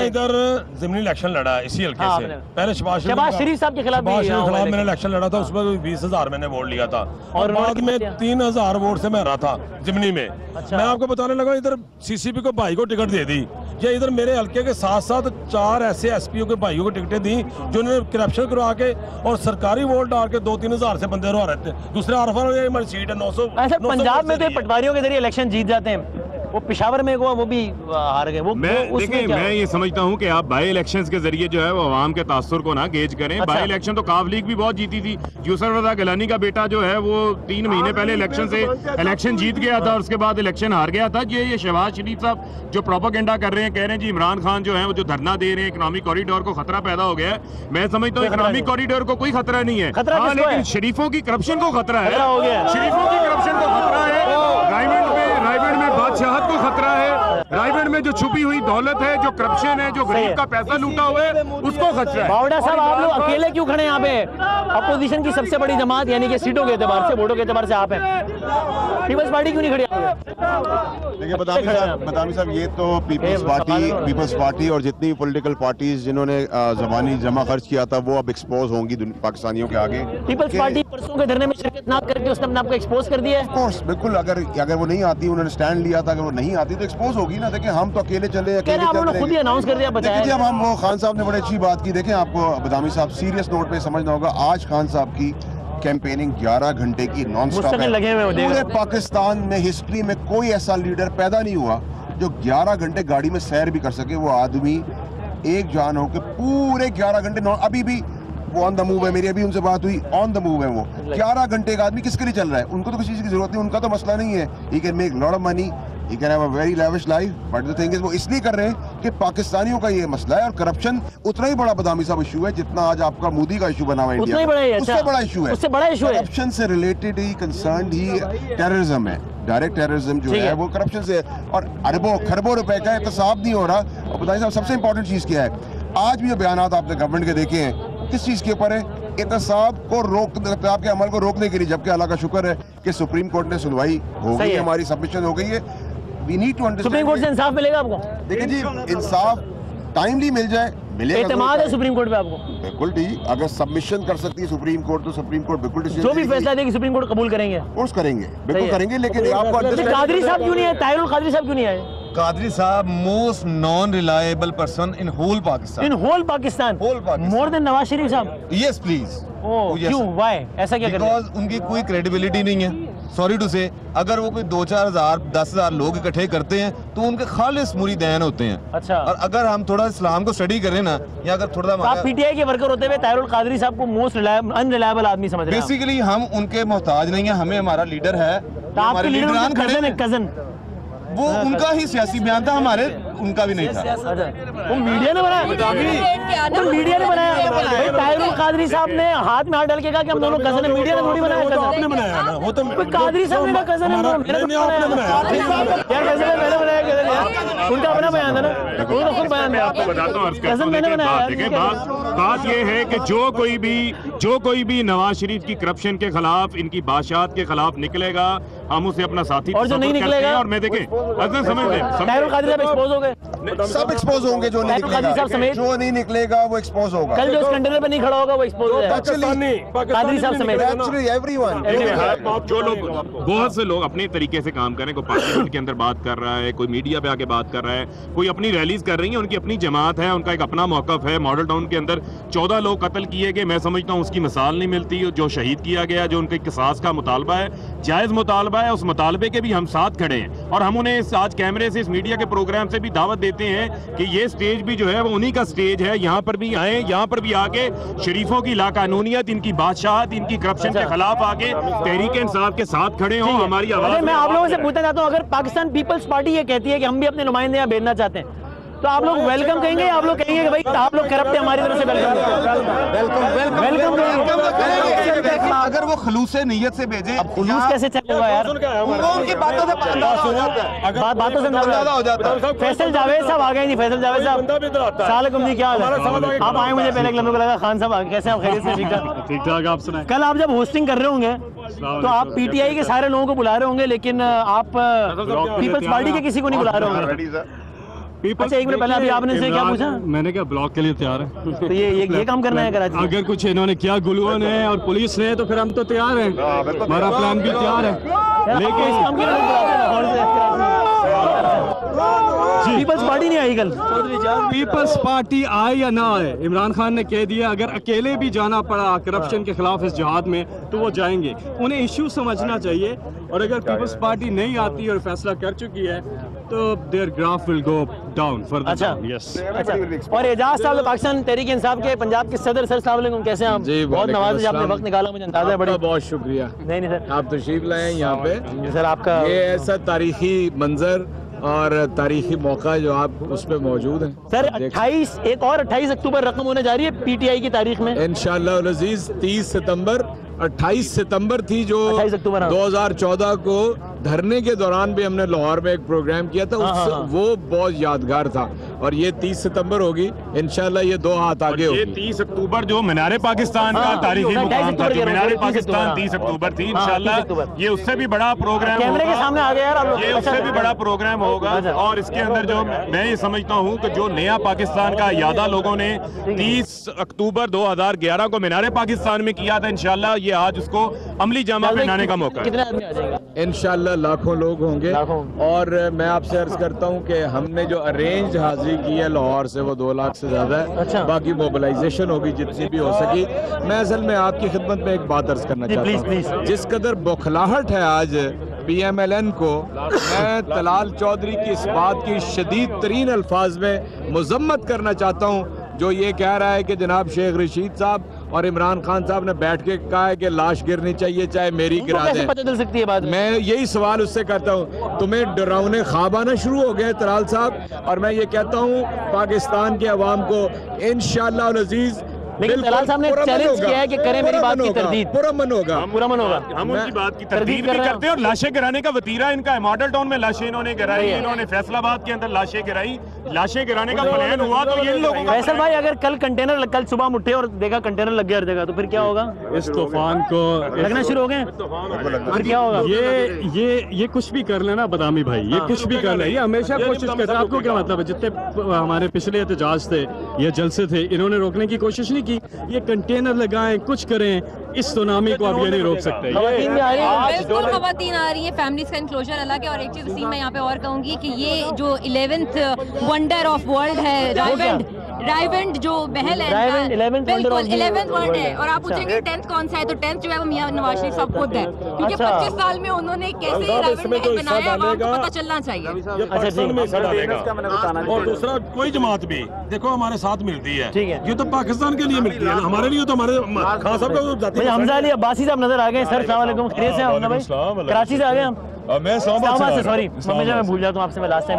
Speaker 7: इधर ज़िमनी इलेक्शन लड़ा इसी हल्के से, पहले शहबाज
Speaker 3: शरीफ साहब के खिलाफ
Speaker 7: मैंने इलेक्शन लड़ा था, उसमें 20,000 मैंने वोट लिया था, और बाद में 3,000 वोट से मैं रहा था ज़िमनी में। अच्छा। मैं आपको बताने लगा, इधर सीसीपी को भाई को टिकट दे दी, ये इधर मेरे हल्के के साथ साथ 4 ऐसे एसपीओ के भाइयों को टिकटें दी, जिन्होंने करप्शन करवा के और सरकारी वोट डाल के 2-3 हजार से बंदे रो रहे थे। दूसरे आरफा हमारी सीट है 900। पंजाब में तो पटवारियों के जरिए इलेक्शन जीत जाते हैं, वो पेशावर में वो भी हार गए। वो
Speaker 6: मैं ये समझता हूँ कि आप बाई इलेक्शंस के जरिए जो है वो आवाम के तासुर को ना गेज करें। अच्छा। बाई इलेक्शन तो काफ लीग भी बहुत जीती थी, यूसुफ रजा गिलानी का बेटा जो है वो 3 महीने पहले इलेक्शन जीत गया था और उसके बाद इलेक्शन हार गया था। ये शहबाज शरीफ साहब जो प्रोपेगेंडा कर रहे हैं, कह रहे हैं जी इमरान खान जो है वो जो धरना दे रहे हैं, इकोनॉमिक कॉरिडोर को खतरा पैदा हो गया है। मैं समझता हूँ इकोनॉमिक कॉरिडोर को कोई खतरा नहीं है, लेकिन शरीफों की करप्शन को खतरा है, शरीफों की करप्शन को खतरा है, रायगढ़ में बादशाहत को खतरा है, रायगढ़ में जो छुपी हुई दौलत है, जो करप्शन है, जो गरीब का पैसा लूटा हुआ है, उसको खतरा है। बावड़ा साहब, आप लोग अकेले क्यों खड़े हैं यहाँ पे? अपोजिशन की सबसे बड़ी जमात यानी कि सीटों के एतबार से, वोटों के एतबार से आप हैं, पीपल्स पार्टी क्यों नहीं खड़ी?
Speaker 4: देखिए बदामी साहब, ये तो पीपल्स पार्टी और जितनी पॉलिटिकल पार्टीज जिन्होंने ज़बानी जमा खर्च किया था, वो अब एक्सपोज होंगी पाकिस्तानियों के आगे।
Speaker 3: पीपल्स पार्टी परसों के धरने में शिरकत ना करके उसने अपने आपको एक्सपोज कर दिया है।
Speaker 4: बिल्कुल, अगर वो नहीं आती, उन्होंने स्टैंड लिया था, अगर वो नहीं आती तो एक्सपोज होगी ना। देखिए, हम तो अकेले चले,
Speaker 3: खुद ही अनाउंस कर दिया।
Speaker 4: देखिए, जब हम वो खान साहब ने बड़ी अच्छी बात की। देखें, आपको बदामी साहब सीरियस नोट पे समझना होगा, आज खान साहब की कैंपेनिंग 11 घंटे की नॉन स्टॉप है। पूरे पाकिस्तान में हिस्ट्री में कोई ऐसा लीडर पैदा नहीं हुआ जो 11 घंटे गाड़ी में सैर भी कर सके। वो आदमी एक जान हो के पूरे 11 घंटे, अभी भी वो ऑन द मूव है। मेरी अभी उनसे बात हुई, ऑन द मूव है वो। 11 घंटे का आदमी किसके लिए चल रहा है? उनको तो किसी चीज़ की जरूरत नहीं, उनका तो मसला नहीं है। He can make lot of money, he can have a very lavish life, but the thing is वो इसलिए कर रहे हैं कि पाकिस्तानियों का ये मसला है, और करप्शन उतना ही बड़ा बदामी साहब इशू है जितना आज आपका मोदी का इशू बना हुआ है इंडिया में। उससे बड़ा इशू है, करप्शन से रिलेटेड ही, कंसर्न ही टेररिज्म है। डायरेक्ट टेररिज्म जो है वो करप्शन से, और अरबों खरबों रुपए का एहतसाब नहीं हो रहा। और बताइए साहब सबसे इंपॉर्टेंट चीज क्या है, आज भी जो बयानात आपने गवर्नमेंट के देखे हैं किस चीज के ऊपर है, एहतसाब को आपके अमल को रोकने के लिए, जबकि अल्लाह का शुक्र है कि सुप्रीम कोर्ट ने सुनवाई हो गई है, हमारी सबमिशन हो गई है। We need to understand
Speaker 3: Supreme Court से इंसाफ मिलेगा आपको?
Speaker 4: देखिए जी, इंसाफ टाइमली मिल जाए, मिलेगा।
Speaker 3: एतमाद है सुप्रीम कोर्ट पे आपको?
Speaker 4: बिल्कुल ठीक, अगर सबमिशन कर सकती है सुप्रीम कोर्ट तो सुप्रीम कोर्ट बिल्कुल
Speaker 3: जो भी फैसला देगी सुप्रीम कोर्ट कबूल करेंगे,
Speaker 4: कोर्स करेंगे, बिल्कुल करेंगे। लेकिन आपको
Speaker 3: कादरी साहब क्यों नहीं है, ताहिरुल कादरी साहब क्यों नहीं आए?
Speaker 10: कादरी साहब most non reliable person in whole Pakistan.
Speaker 3: In whole Pakistan? More than Nawaz Sharif साहब?
Speaker 10: Yes please.
Speaker 3: क्यों, व्हाई, ऐसा क्या?
Speaker 10: बिकॉज उनकी कोई क्रेडिबिलिटी नहीं है, सॉरी टू से। अगर वो कोई 2-4 हज़ार 10,000 लोग इकट्ठे करते हैं तो उनके खालिस मुरीदैन होते हैं।
Speaker 3: अच्छा।
Speaker 10: और अगर हम थोड़ा इस्लाम को स्टडी करें ना, या अगर थोड़ा
Speaker 3: आप पीटीआई के वर्कर होते हुए ताहिरुल कादरी साहब को मोस्ट अनरिलायबल आदमी समझ रहे हैं?
Speaker 10: बेसिकली हम उनके मोहताज नहीं है, हमें हमारा लीडर है।
Speaker 3: आपके लीडर कजन है, कजन
Speaker 10: वो उनका ही सियासी बयान था, हमारे उनका भी नहीं था।
Speaker 3: वो मीडिया ने बनाया, वो मीडिया ने बनाया। भाई ताहिरुल कादरी साहब ने हाथ में हाथ डाल के कहा कि हम दोनों कजन है, मीडिया ने थोड़ी बनाया।
Speaker 7: आपने बनाया ना, वो तो
Speaker 3: कादरी साहब ने कहा कजन है, मैंने बनाया। उनका अपना बयान है ना, वो तो खुद बयान है।
Speaker 6: आपको बताता हूँ, कजन मैंने बनाया। देखिए बात ये है कि जो कोई भी नवाज शरीफ की करप्शन के खिलाफ, इनकी बादशाहत के खिलाफ निकलेगा, हम उसे अपना साथी
Speaker 3: और जो नहीं निकलेगा,
Speaker 6: और मैं देखें समझ लें,
Speaker 3: ताहिरुल कादरी साहब एक्सपोज हो गए,
Speaker 4: सब एक्सपोज होंगे। जो नहीं निकलेगा, जो नहीं निकलेगा वो एक्सपोज होगा।
Speaker 3: कल जो इस कंटेनर पे नहीं खड़ा होगा वो एक्सपोज हो जाएगा, कादरी साहब समेत।
Speaker 4: एक्चुअली एवरीवन,
Speaker 6: जो लोग, बहुत से लोग अपने तरीके से काम करें, कोई पार्लियामेंट के अंदर बात कर रहा है, कोई मीडिया पे आके बात कर रहा है, कोई अपनी रैलीज कर रही है, उनकी अपनी जमात है, उनका एक अपना मौकफ है। मॉडल टाउन के अंदर 14 लोग कत्ल किए गए, मैं समझता हूँ उसकी मिसाल नहीं मिलती। जो शहीद किया गया, जो उनके किसास का मुतालबा है, जायज़ मुतालबा है, उस मुतालबे के भी हम साथ खड़े हैं। और हम उन्हें आज कैमरे से, इस मीडिया के प्रोग्राम से भी दावत देते हैं कि ये स्टेज भी जो है वो उन्हीं का स्टेज है, यहाँ पर भी आए, यहाँ पर भी आके शरीफों की लाकानूनियत, इनकी बादशाहत, इनकी करप्शन के खिलाफ आके तहरीक इंसाफ के साथ खड़े हों, हमारी आवाज़।
Speaker 3: मैं आप लोगों से पूछना चाहता हूँ, अगर पाकिस्तान पीपल्स पार्टी ये कहती है कि हम भी अपने नुमाइंदे यहाँ भेजना चाहते हैं, तो आप लोग वेलकम कहेंगे? आप लोग कहेंगे कि भाई आप लोग करप्ट है, हमारी तरफ से वेलकम
Speaker 10: कहेंगे? अगर वो खलूसे नीयत से भेजे,
Speaker 3: अब खुलूस कैसे चलेगा यार?
Speaker 10: वो उनकी बातों से
Speaker 3: बातों से
Speaker 10: अंदाजा हो जाता है।
Speaker 3: फैसल जावेद साहब आ गए नहीं? फैसल जावेद साहब, सालकुम जी, क्या हाल है? आप आए, मुझे पहले लम्बे को लगा खान साहब आ गए, कैसे आप? खैरियत से? ठीक ठाक। आप सुनाएं। कल आप जब होस्टिंग कर रहे होंगे तो आप पीटीआई के सारे लोगों को बुला रहे होंगे, लेकिन आप पीपल्स पार्टी के किसी को नहीं बुला रहे होंगे। अच्छा, एक मिनट पहले अभी आपने से क्या पूछा?
Speaker 9: मैंने क्या ब्लॉक के लिए तैयार है।
Speaker 3: तो ये काम करना है कराची?
Speaker 9: अगर कुछ इन्होंने किया गुलुओं ने और पुलिस ने, तो फिर हम तो तैयार हैं, हमारा प्लान भी तैयार है।
Speaker 3: लेकिन इस काम के पीपल्स पार्टी नहीं आई कल?
Speaker 9: पीपल्स पार्टी आए या ना आए, इमरान खान ने कह दिया अगर अकेले भी जाना पड़ा करप्शन के खिलाफ इस जिहाद में तो वो जाएंगे। उन्हें इश्यू समझना चाहिए, और अगर पीपल्स पार्टी नहीं आती और फैसला कर चुकी है तो their graph will go down further.
Speaker 3: अच्छा, अच्छा। और एजाज साहब पाकिस्तान तहरीक इंसाफ के पंजाब के सदर, सर अस्सलाम वालेकुम, कैसे हैं आप?
Speaker 11: जी,
Speaker 3: बहुत नवाज़ आपने वक्त निकाला, मुझे अंदाजा है। बड़ा
Speaker 11: बहुत शुक्रिया।
Speaker 3: नहीं सर,
Speaker 11: आप तशरीफ लाए यहाँ पे
Speaker 3: सर। आपका
Speaker 11: ये ऐसा तारीखी मंजर और तारीखी मौका जो आप उसमें मौजूद हैं
Speaker 3: सर। 28 अक्टूबर रकम होने जा रही है पीटीआई की तारीख में,
Speaker 11: इंशाअल्लाह अज़ीज़। 30 सितंबर 28 सितंबर थी जो 2014 को धरने के दौरान भी हमने लाहौर में एक प्रोग्राम किया था, वो बहुत यादगार था। और ये 30 सितंबर होगी इंशाल्लाह, ये 2 हाथ आगे होगी।
Speaker 6: ये 30 अक्टूबर जो मीनार पाकिस्तान का तारीखी मुकाम था, जो मीनार पाकिस्तान 30 अक्टूबर थी, इंशाल्लाह ये उससे भी बड़ा प्रोग्राम
Speaker 3: कैमरे के सामने आ गया यार,
Speaker 6: ये उससे भी बड़ा प्रोग्राम होगा। और इसके अंदर जो मैं ये समझता हूँ कि जो नया पाकिस्तान का यादा लोगों ने 30 अक्टूबर 2011 को मीनार पाकिस्तान में किया था, इंशाल्लाह ये आज उसको अमली जामा पहनाने का मौका है।
Speaker 11: इंशाल्लाह लाखों लोग होंगे। और मैं आपसे अर्ज करता हूँ कि हमने जो अरेंज हाजिरी की है लाहौर से वो 2 लाख से ज्यादा है।
Speaker 3: अच्छा।
Speaker 11: बाकी मोबिलाइजेशन होगी जितनी भी हो सकी। मैं असल में आपकी खिदमत में एक बात अर्ज करना चाहता हूँ। जिस कदर बौखलाहट है आज PMLN को, मैं तलाल चौधरी की इस बात की शदीद तरीन अल्फाज में मजम्मत करना चाहता हूँ जो ये कह रहा है कि जनाब शेख रशीद साहब और इमरान खान साहब ने बैठ के कहा है कि लाश गिरनी चाहिए चाहे मेरी गिरा दें।
Speaker 12: पता चल सकती है बात?
Speaker 11: मैं यही सवाल उससे करता हूँ, तुम्हें डरावने ख्वाब आना शुरू हो गए तलाल साहब, और मैं ये कहता हूँ पाकिस्तान के अवाम को इंशाअल्लाह अल अजीज,
Speaker 12: लेकिन तलाल साहब ने चैलेंज किया है कि करें मेरी बात की तरदीद।
Speaker 11: पूरा मन होगा,
Speaker 12: पूरा मन होगा।
Speaker 6: हम उनकी बात की तरदीद भी करते हैं और लाशें गिराने का वतीरा इनका है। मॉडल टाउन में लाशें इन्होंने गिराई, इन्होंने फैसलाबाद के अंदर लाशें गिराई, लाशें गिराने का प्लान हुआ तो ये लोगों का।
Speaker 12: फैसल भाई, अगर कल सुबह हम उठे और देखा कंटेनर लग गया हर जगह, तो फिर क्या होगा?
Speaker 9: इस तूफान को
Speaker 12: लगना शुरू हो गए, फिर क्या होगा?
Speaker 9: ये कुछ भी कर लेना बदामी भाई, ये कुछ भी कर ले, ये हमेशा कोशिश करते हैं। आपको क्या मतलब है, जितने हमारे पिछले एहतजाज थे या जलसे थे, इन्होंने रोकने की कोशिश नहीं की। ये कंटेनर लगाएं, कुछ करें, इस सुनामी को आप ये नहीं रोक सकते।
Speaker 1: खवातीन आ रही है, फैमिलीज का इनक्लोजर अलग है। और एक चीज वसीम मैं यहाँ पे और कहूंगी कि ये जो 11th वंडर ऑफ वर्ल्ड है, रायवेंड जो महल है, 11th वर्ल्ड है। और आप पूछेंगे 10th कौन सा है, तो 10th जो है वो मियां नवाज शरीफ साहब खुद है, क्योंकि 25 साल में उन्होंने कैसे रायवेंड महल बनाया, आपको पता चलना चाहिए।
Speaker 7: और दूसरा, कोई जमात भी देखो हमारे साथ मिलती है, ये तो पाकिस्तान के लिए मिलती है ना, हमारे लिए तो हमारे खान साहब का।
Speaker 12: हमजा अली अब्बासी साहब नजर आ गए सर, अस्सलाम वालेकुम, खैरियत से? आप भाई कराची से आ गए हम?
Speaker 11: मैं
Speaker 12: इस्लामाबाद से, सॉरी मम्मी मैं भूल जाता हूँ आपसे, मैं लास्ट टाइम।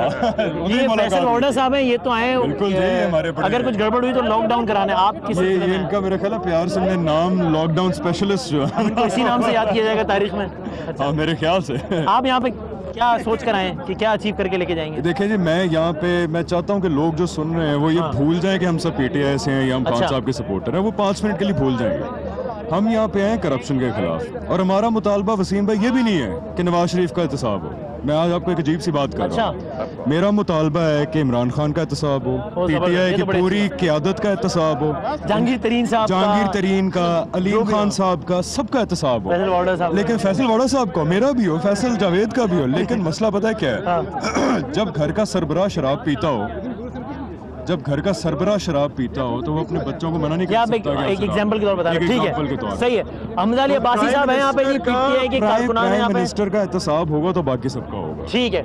Speaker 12: ये फैसल ऑर्डर साहब हैं, ये तो आए, अगर कुछ गड़बड़ हुई तो लॉकडाउन कराने। आप किस
Speaker 9: इनका मेरा ख्याल है प्यार से मैंने नाम लॉकडाउन स्पेशलिस्ट जो है
Speaker 12: इनको इसी नाम से याद किया जाएगा तारीख में।
Speaker 9: हाँ मेरे ख्याल से।
Speaker 12: आप यहाँ पे क्या सोच कर आए कि क्या अचीव करके लेके जाएंगे?
Speaker 9: देखिए जी, मैं यहाँ पे मैं चाहता हूँ कि लोग जो सुन रहे हैं वो ये भूल जाएं कि हम सब पीटीआई से हैं या हम खान साहब के सपोर्टर हैं। वो 5 मिनट के लिए भूल जाएंगे। हम यहाँ पे हैं करप्शन के खिलाफ, और हमारा मुतालबा वसीम भाई ये भी नहीं है कि नवाज शरीफ का एहतसाब हो। मैं आज आपको एक अजीब सी बात कर रहा हूँ। मेरा मुतालबा है कि इमरान खान का एहतसाब हो, पीटीआई की पूरी क़यादत का एहतसाब हो,
Speaker 12: जहांगीर
Speaker 9: तरीन का, अलीम खान साहब का, सबका एहतसाब हो। लेकिन फैसल वाड़ा साहब का, मेरा भी हो, फैसल जावेद का भी हो। लेकिन मसला पता है क्या है? जब घर का सरबराह शराब पीता हो, जब घर का सरबराह शराब पीता हो तो वो अपने बच्चों को मना नहीं कर सकता।
Speaker 12: एक एग्जांपल के तौर पर बता रहे हैं, ठीक है, सही है। हमजा अली अब्बासी साहब हैं यहाँ पे, ये पीटीआई के कारकुनान हैं यहाँ पे।
Speaker 9: मिनिस्टर का एहतसाब होगा तो बाकी सबका होगा,
Speaker 12: ठीक है।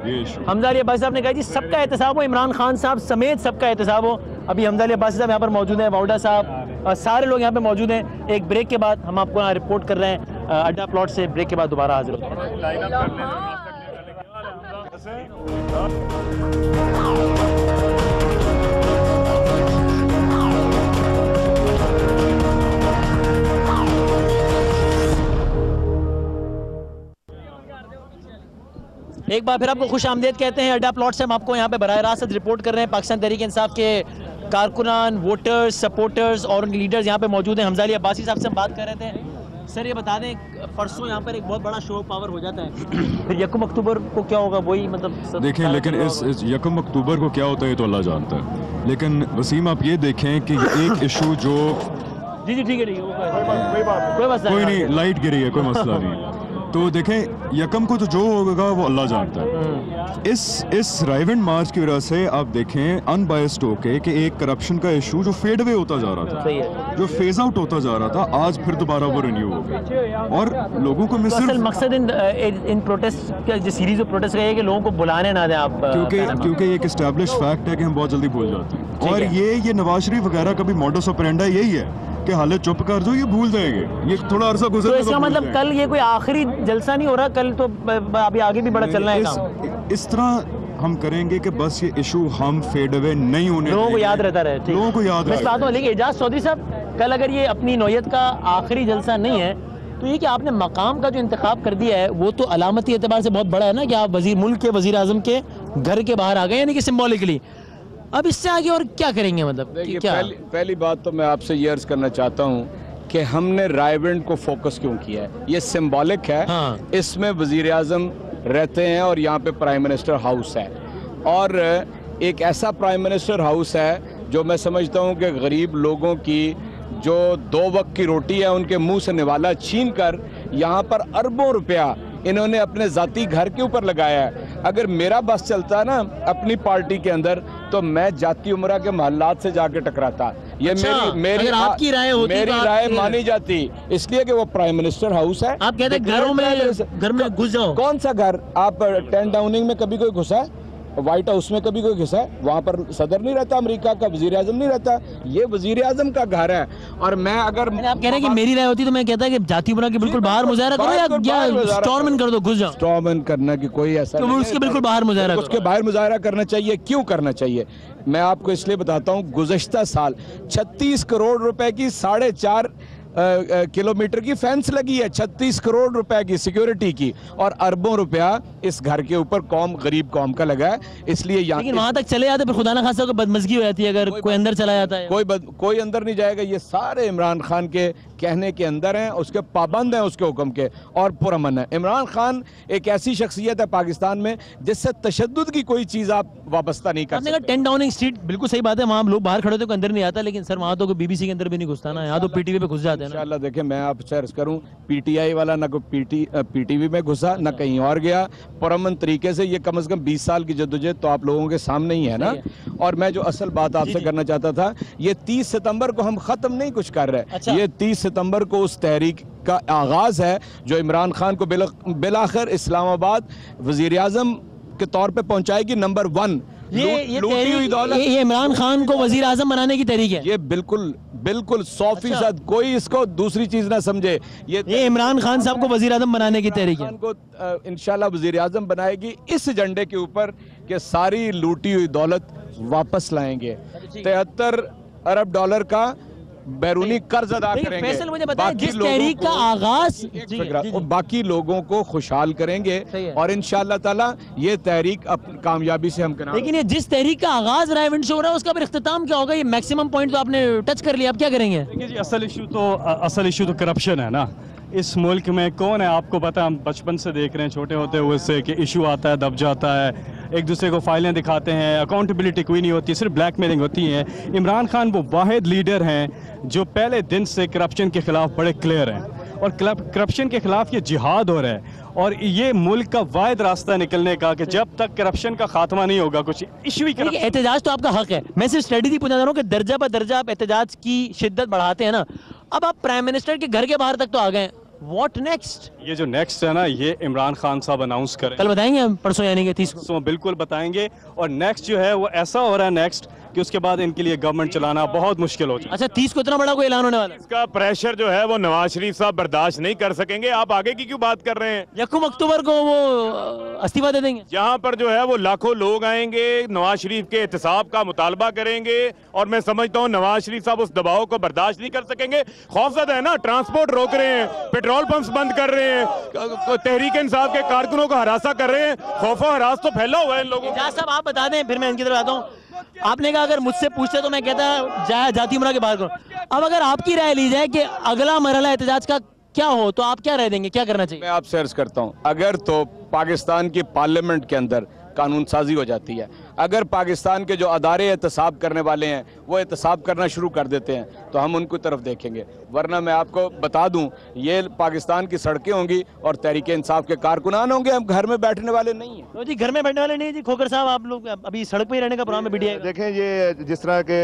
Speaker 12: हमजा अली अब्बासी साहब ने कहा जी सबका एहतसाब हो, इमरान खान साहब समेत सबका एहतसाब हो। अभी हमजा अली अब्बासी साहब यहाँ पर मौजूद हैं, वाउडा साहब और सारे लोग यहाँ पे मौजूद हैं। एक ब्रेक के बाद हम आपको यहाँ रिपोर्ट कर रहे हैं अड्डा प्लॉट से। ब्रेक के बाद दोबारा हाजिर होते हैं।
Speaker 3: एक बार फिर आपको खुश आमदेद कहते हैं अड्डा प्लॉट से। हम आपको यहाँ पे बराह रास्त रिपोर्ट कर रहे हैं। पाकिस्तान तहरीक इंसाफ के कारकुनान, वोटर्स, सपोर्टर्स और उनके लीडर्स यहाँ पे मौजूद हैं। हमजा अली अब्बासी साहब से हम बात कर रहे थे। सर ये बता दें, परसों यहाँ पर एक बहुत बड़ा शो पावर हो जाता है,
Speaker 12: फिर 1 अक्टूबर को क्या होगा वही मतलब
Speaker 9: देखें। लेकिन इस 1 अक्टूबर को क्या होता है ये तो अल्लाह जानता है। लेकिन वसीम आप ये देखें कि एक इशू जो
Speaker 12: जी ठीक है,
Speaker 9: कोई नहीं, लाइट गिरी है, कोई मसला नहीं। तो देखें 1 को तो जो होगा वो अल्लाह जानता है। इस रायवेंड मार्च की वजह से आप देखें अनबायस्ड होके कि एक करप्शन का इशू जो फेड अवे होता जा रहा था, जो फेज आउट होता जा रहा था, आज फिर दोबारा वो रिन्यू हो गया। और लोगों को मैं सिर्फ
Speaker 12: मकसद इन प्रोटेस्ट का जो सीरीज ऑफ प्रोटेस्ट का है कि लोगों को बुलाने ना दें आप,
Speaker 9: क्योंकि एक एस्टैब्लिश फैक्ट है कि हम बहुत जल्दी भूल जाते हैं। और ये नवाज शरीफ वगैरह का भी मॉडस ऑपरेंडा यही है कि हालत चुप कर दो, ये भूल जाएंगे, ये थोड़ा अरसा गुजर।
Speaker 12: तो इसका मतलब कल ये कोई आखिरी जलसा नहीं हो रहा, कल तो अभी आगे भी बड़ा चलना है काम।
Speaker 9: इस तरह हम करेंगे कि बस ये इशू हम फेड अवे नहीं होने,
Speaker 12: लोगों को याद रहता रहे,
Speaker 9: लोगों को याद
Speaker 12: रहता है। लेकिन एजाज चौधरी साहब, कल अगर ये अपनी नौयत का आखिरी जलसा नहीं है तो ये कि आपने मकाम का जो इंतखाब कर दिया है वो तो अलामती एतबार से बहुत बड़ा है ना, कि आप मुल्क के वजीर आजम के घर के बाहर आ गए, यानी कि सिम्बॉलिकली। अब इससे आगे और क्या करेंगे, मतलब क्या?
Speaker 11: पहली बात तो मैं आपसे ये अर्ज करना चाहता हूँ कि हमने रायवेंड को फोकस क्यों किया है। ये सिंबॉलिक है, इसमें वजीर आजम रहते हैं और यहाँ पे प्राइम मिनिस्टर हाउस है, और एक ऐसा प्राइम मिनिस्टर हाउस है जो मैं समझता हूँ कि गरीब लोगों की जो 2 वक्त की रोटी है उनके मुंह से निवाला छीन कर यहाँ पर अरबों रुपया इन्होंने अपने ज़ाती घर के ऊपर लगाया है। अगर मेरा बस चलता ना अपनी पार्टी के अंदर तो मैं जाती उमरा के मोहल्लात से जाके टकराता। ये मेरी
Speaker 12: आपकी राय होती,
Speaker 11: मेरी राय मानी जाती, इसलिए कि वो प्राइम मिनिस्टर हाउस है।
Speaker 12: आप कहते हैं घर में घुस जाओ।
Speaker 11: कौन सा घर? आप 10 डाउनिंग में कभी कोई घुसा है? व्हाइट हाउस में कभी कोई घुसा है? वहाँ पर सदर नहीं रहता अमेरिका का, वजीर आजम नहीं रहता, ये वजीर आजम का घर है। और मैं अगर
Speaker 12: आप कह रहे हैं कि मेरी राय होती तो मैं कहता कि जाति बना के बिल्कुल बाहर मुजाहरा करो या स्टॉर्मन कर दो, घुस जाओ।
Speaker 11: स्टॉर्मन करने की कोई ऐसा नहीं है,
Speaker 12: उसके बिल्कुल बाहर मुजाहरा,
Speaker 11: उसके बाहर मुजाहरा करना चाहिए। क्यों करना चाहिए? मैं आपको इसलिए बताता हूँ, गुज़श्ता साल 36 करोड़ रुपए की 4.5 किलोमीटर की फेंस लगी है, 36 करोड़ रुपए की सिक्योरिटी की, और अरबों रुपया इस घर के ऊपर कौम, गरीब कौम का लगा है। इसलिए यहाँ,
Speaker 12: लेकिन वहां तक चले जाते फिर खुदा ना खासा को बदमजगी हो जाती है अगर कोई अंदर चला जाता है।
Speaker 11: कोई अंदर नहीं जाएगा। ये सारे इमरान खान के कहने के अंदर हैं, उसके पाबंद हैं, उसके हुक्म के, और पुरअमन है। इमरान खान एक ऐसी शख्सियत है पाकिस्तान में जिससे तशद्दुद की कोई चीज़ आप वाबस्ता नहीं कर सकते।
Speaker 12: 10 डाउनिंग स्ट्रीट, बिल्कुल सही बात है, वहाँ लोग बाहर खड़े होते अंदर नहीं आता, लेकिन सर वहाँ तो बीबीसी के अंदर भी नहीं घुसता ना, यहाँ तो पीटीवी पे घुस जाते हैं।
Speaker 11: इंशाल्लाह देखें, मैं आपसे अर्ज करूँ, पीटीआई वाला ना कोई पीटीवी में घुसा, ना कहीं और गया, पुरअमन तरीके से। ये कम से कम 20 साल की जद्दोजहद तो आप लोगों के सामने ही है ना। और मैं जो असल बात आपसे करना चाहता था, ये 30 सितंबर को हम ख़त्म नहीं कुछ कर रहे। ये 30 सितंबर को उस तहरीक का आगाज़ है जो इमरान खान को बिलाखिर इस्लामाबाद वज़ीर आज़म के तौर पे पहुंचाएगी नंबर 1।
Speaker 12: लूटी हुई दौलत, ये इमरान खान को वज़ीर आज़म बनाने की तहरीक है।
Speaker 11: ये बिल्कुल 100%, कोई इसको दूसरी चीज़ ना समझे।
Speaker 12: ये इमरान खान साहब को वज़ीर आज़म बनाने की तहरीक है।
Speaker 11: को इंशाल्लाह वज़ीर आज़म बनाएगी इस एजेंडे के ऊपर कि सारी लूटी हुई दौलत वापस लाएंगे। 73 अरब डॉलर का बैरूनी कर्ज अदा करेंगे।
Speaker 12: मुझे बताएं, जिस तहरीक का आगाज,
Speaker 11: बाकी लोगों को खुशहाल करेंगे और इंशाअल्लाह ताला ये तहरीक अपनी कामयाबी से हम करेंगे।
Speaker 12: लेकिन ये जिस तहरीक का आगाज रहा है, इवेंट हो रहा है, उसका फिर इख्तिताम क्या होगा? ये मैक्सिमम पॉइंट तो आपने टच कर लिया, अब क्या करेंगे?
Speaker 9: देखिए जी, असल इशू तो करप्शन है ना। इस मुल्क में कौन है, आपको पता है, हम बचपन से देख रहे हैं छोटे होते हुए से कि इशू आता है, दब जाता है, एक दूसरे को फाइलें दिखाते हैं, अकाउंटेबिलिटी कोई नहीं होती, सिर्फ ब्लैकमेलिंग होती है। इमरान खान वो वाहिद लीडर हैं जो पहले दिन से करप्शन के खिलाफ बड़े क्लियर हैं, और करप्शन के खिलाफ ये जिहाद हो रहा है, और ये मुल्क का वाहिद रास्ता निकलने का कि जब तक करप्शन का खात्मा नहीं होगा कुछ इशू ही।
Speaker 12: एहतजाज तो आपका हक है, मैं सिर्फ स्ट्रेटेजी पूछना चाह रहा हूँ कि दर्जा पर दर्जा आप एहतजाज की शिद्दत बढ़ाते हैं ना। अब आप प्राइम मिनिस्टर के घर के बाहर तक तो आ गए, What next?
Speaker 9: ये जो नेक्स्ट है ना, ये इमरान खान साहब अनाउंस करें।
Speaker 12: कल बताएंगे हम, परसों यानी कि 30
Speaker 9: को बिल्कुल बताएंगे। और नेक्स्ट जो है वो ऐसा हो रहा है नेक्स्ट कि उसके बाद इनके लिए गवर्नमेंट चलाना बहुत मुश्किल हो जाए।
Speaker 12: अच्छा, 30 को इतना बड़ा कोई ऐलान होने वाला है?
Speaker 6: इसका प्रेशर जो है वो नवाज शरीफ साहब बर्दाश्त नहीं कर सकेंगे। आप आगे की क्यों बात कर रहे हैं?
Speaker 12: 1 अक्टूबर को वो इस्तीफा दे देंगे।
Speaker 6: यहाँ पर जो है वो लाखों लोग आएंगे, नवाज शरीफ के एहतसाब का मुतालबा करेंगे, और मैं समझता हूँ नवाज शरीफ साहब उस दबाव को बर्दाश्त नहीं कर सकेंगे। खौफजदा है ना, ट्रांसपोर्ट रोक रहे हैं, पेट्रोल पंप्स बंद कर रहे हैं, तहरीक इंसाफ के कारकुनों को हरासा कर रहे हैं। खौफो हरास तो फैला हुआ है इन लोगों को।
Speaker 12: साहब आप बता दें, फिर मैं इनकी तरफ आता हूँ। आपने कहा अगर मुझसे पूछते तो मैं कहता जाति उमरा के बाहर करो। अब अगर आपकी राय ली जाए कि अगला मरहला एहतजाज का क्या हो, तो आप क्या राय देंगे, क्या करना चाहिए?
Speaker 11: मैं आपसे अर्ज करता हूँ, अगर तो पाकिस्तान की पार्लियामेंट के अंदर कानून साजी हो जाती है, अगर पाकिस्तान के जो अदारे एहतसाब करने वाले हैं वो एहतसाब करना शुरू कर देते हैं, तो हम उनकी तरफ देखेंगे। वरना मैं आपको बता दूं, ये पाकिस्तान की सड़कें होंगी और तहरीक इंसाफ के कारकुनान होंगे, हम घर में बैठने वाले नहीं हैं।
Speaker 12: तो जी घर में बैठने वाले नहीं जी। खोकर साहब, आप लोग अभी सड़क पे ही रहने का प्रोग्राम है बीडीआई?
Speaker 4: देखें, ये जिस तरह के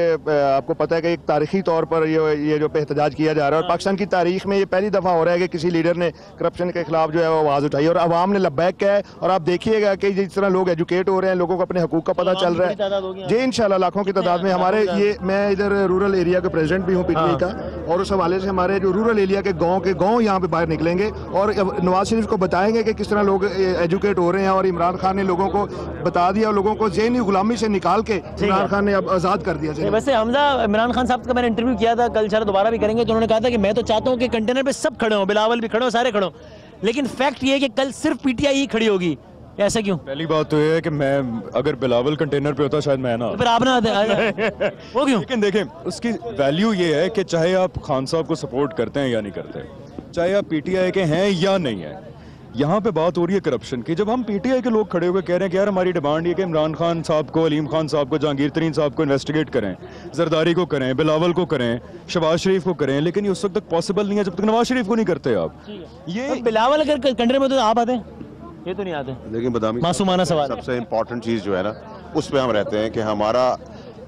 Speaker 4: आपको पता है कि एक तारीखी तौर पर ये जो एहतजाज किया जा रहा है, और पाकिस्तान की तारीख में ये पहली दफ़ा हो रहा है कि किसी लीडर ने करप्शन के खिलाफ जो है वो आवाज़ उठाई और अवाम ने लब्बैक किया है। और आप देखिएगा कि जिस तरह लोग एजुकेट हो रहे हैं, लोगों को अपने हकूक़ का पता चल रहा है जी, इंशाल्लाह लाखों की तादाद में। हमारे ये, मैं इधर रूरल एरिया के प्रेसिडेंट भी हूँ पीटीआई का, और उस हवाले से हमारे जो रूरल एरिया के गाँव यहाँ पे बाहर निकलेंगे और नवाज शरीफ को बताएंगे कि किस तरह लोग एजुकेट हो रहे हैं, और इमरान खान ने लोगों को बता दिया, लोगों को ज़हनी गुलामी से निकाल के इमरान खान ने अब आज़ाद कर दिया।
Speaker 12: वैसे हमजा, इमरान खान साहब का मैंने इंटरव्यू किया था, कल शायद दोबारा भी करेंगे, तो उन्होंने कहा था कि मैं तो चाहता हूँ कि कंटेनर पे सब खड़े हों, बिलावल भी खड़े हो, सारे खड़े हों, लेकिन फैक्ट ये है कि कल सिर्फ पीटीआई ही खड़ी होगी। ऐसा क्यों?
Speaker 13: पहली बात तो ये है कि मैं अगर बिलावल कंटेनर पे होता शायद मैं ना,
Speaker 12: फिर आप ना वो क्यों?
Speaker 13: लेकिन देखें, उसकी वैल्यू ये है कि चाहे आप खान साहब को सपोर्ट करते हैं या नहीं करते, चाहे आप पीटीआई के हैं या नहीं है, यहाँ पे बात हो रही है करप्शन की। जब हम पीटीआई के लोग खड़े हुए कह रहे हैं कि यार हमारी डिमांड ये कि इमरान खान साहब को, अलीम खान साहब को, जहांगीर तरीन साहब को इन्वेस्टिगेट करें, जरदारी को करें, बिलावल को करें, शहबाज शरीफ को करें, लेकिन ये उस वक्त तक पॉसिबल नहीं है जब तक नवाज शरीफ को नहीं करते आप।
Speaker 12: ये बिलावल अगर कंटेनर में तो आप आते हैं, ये तो नहीं आते।
Speaker 4: लेकिन बदामी
Speaker 12: मासूमाना सवाल,
Speaker 4: सबसे इम्पोर्टेंट चीज़ जो है ना, उस पर हम रहते हैं कि हमारा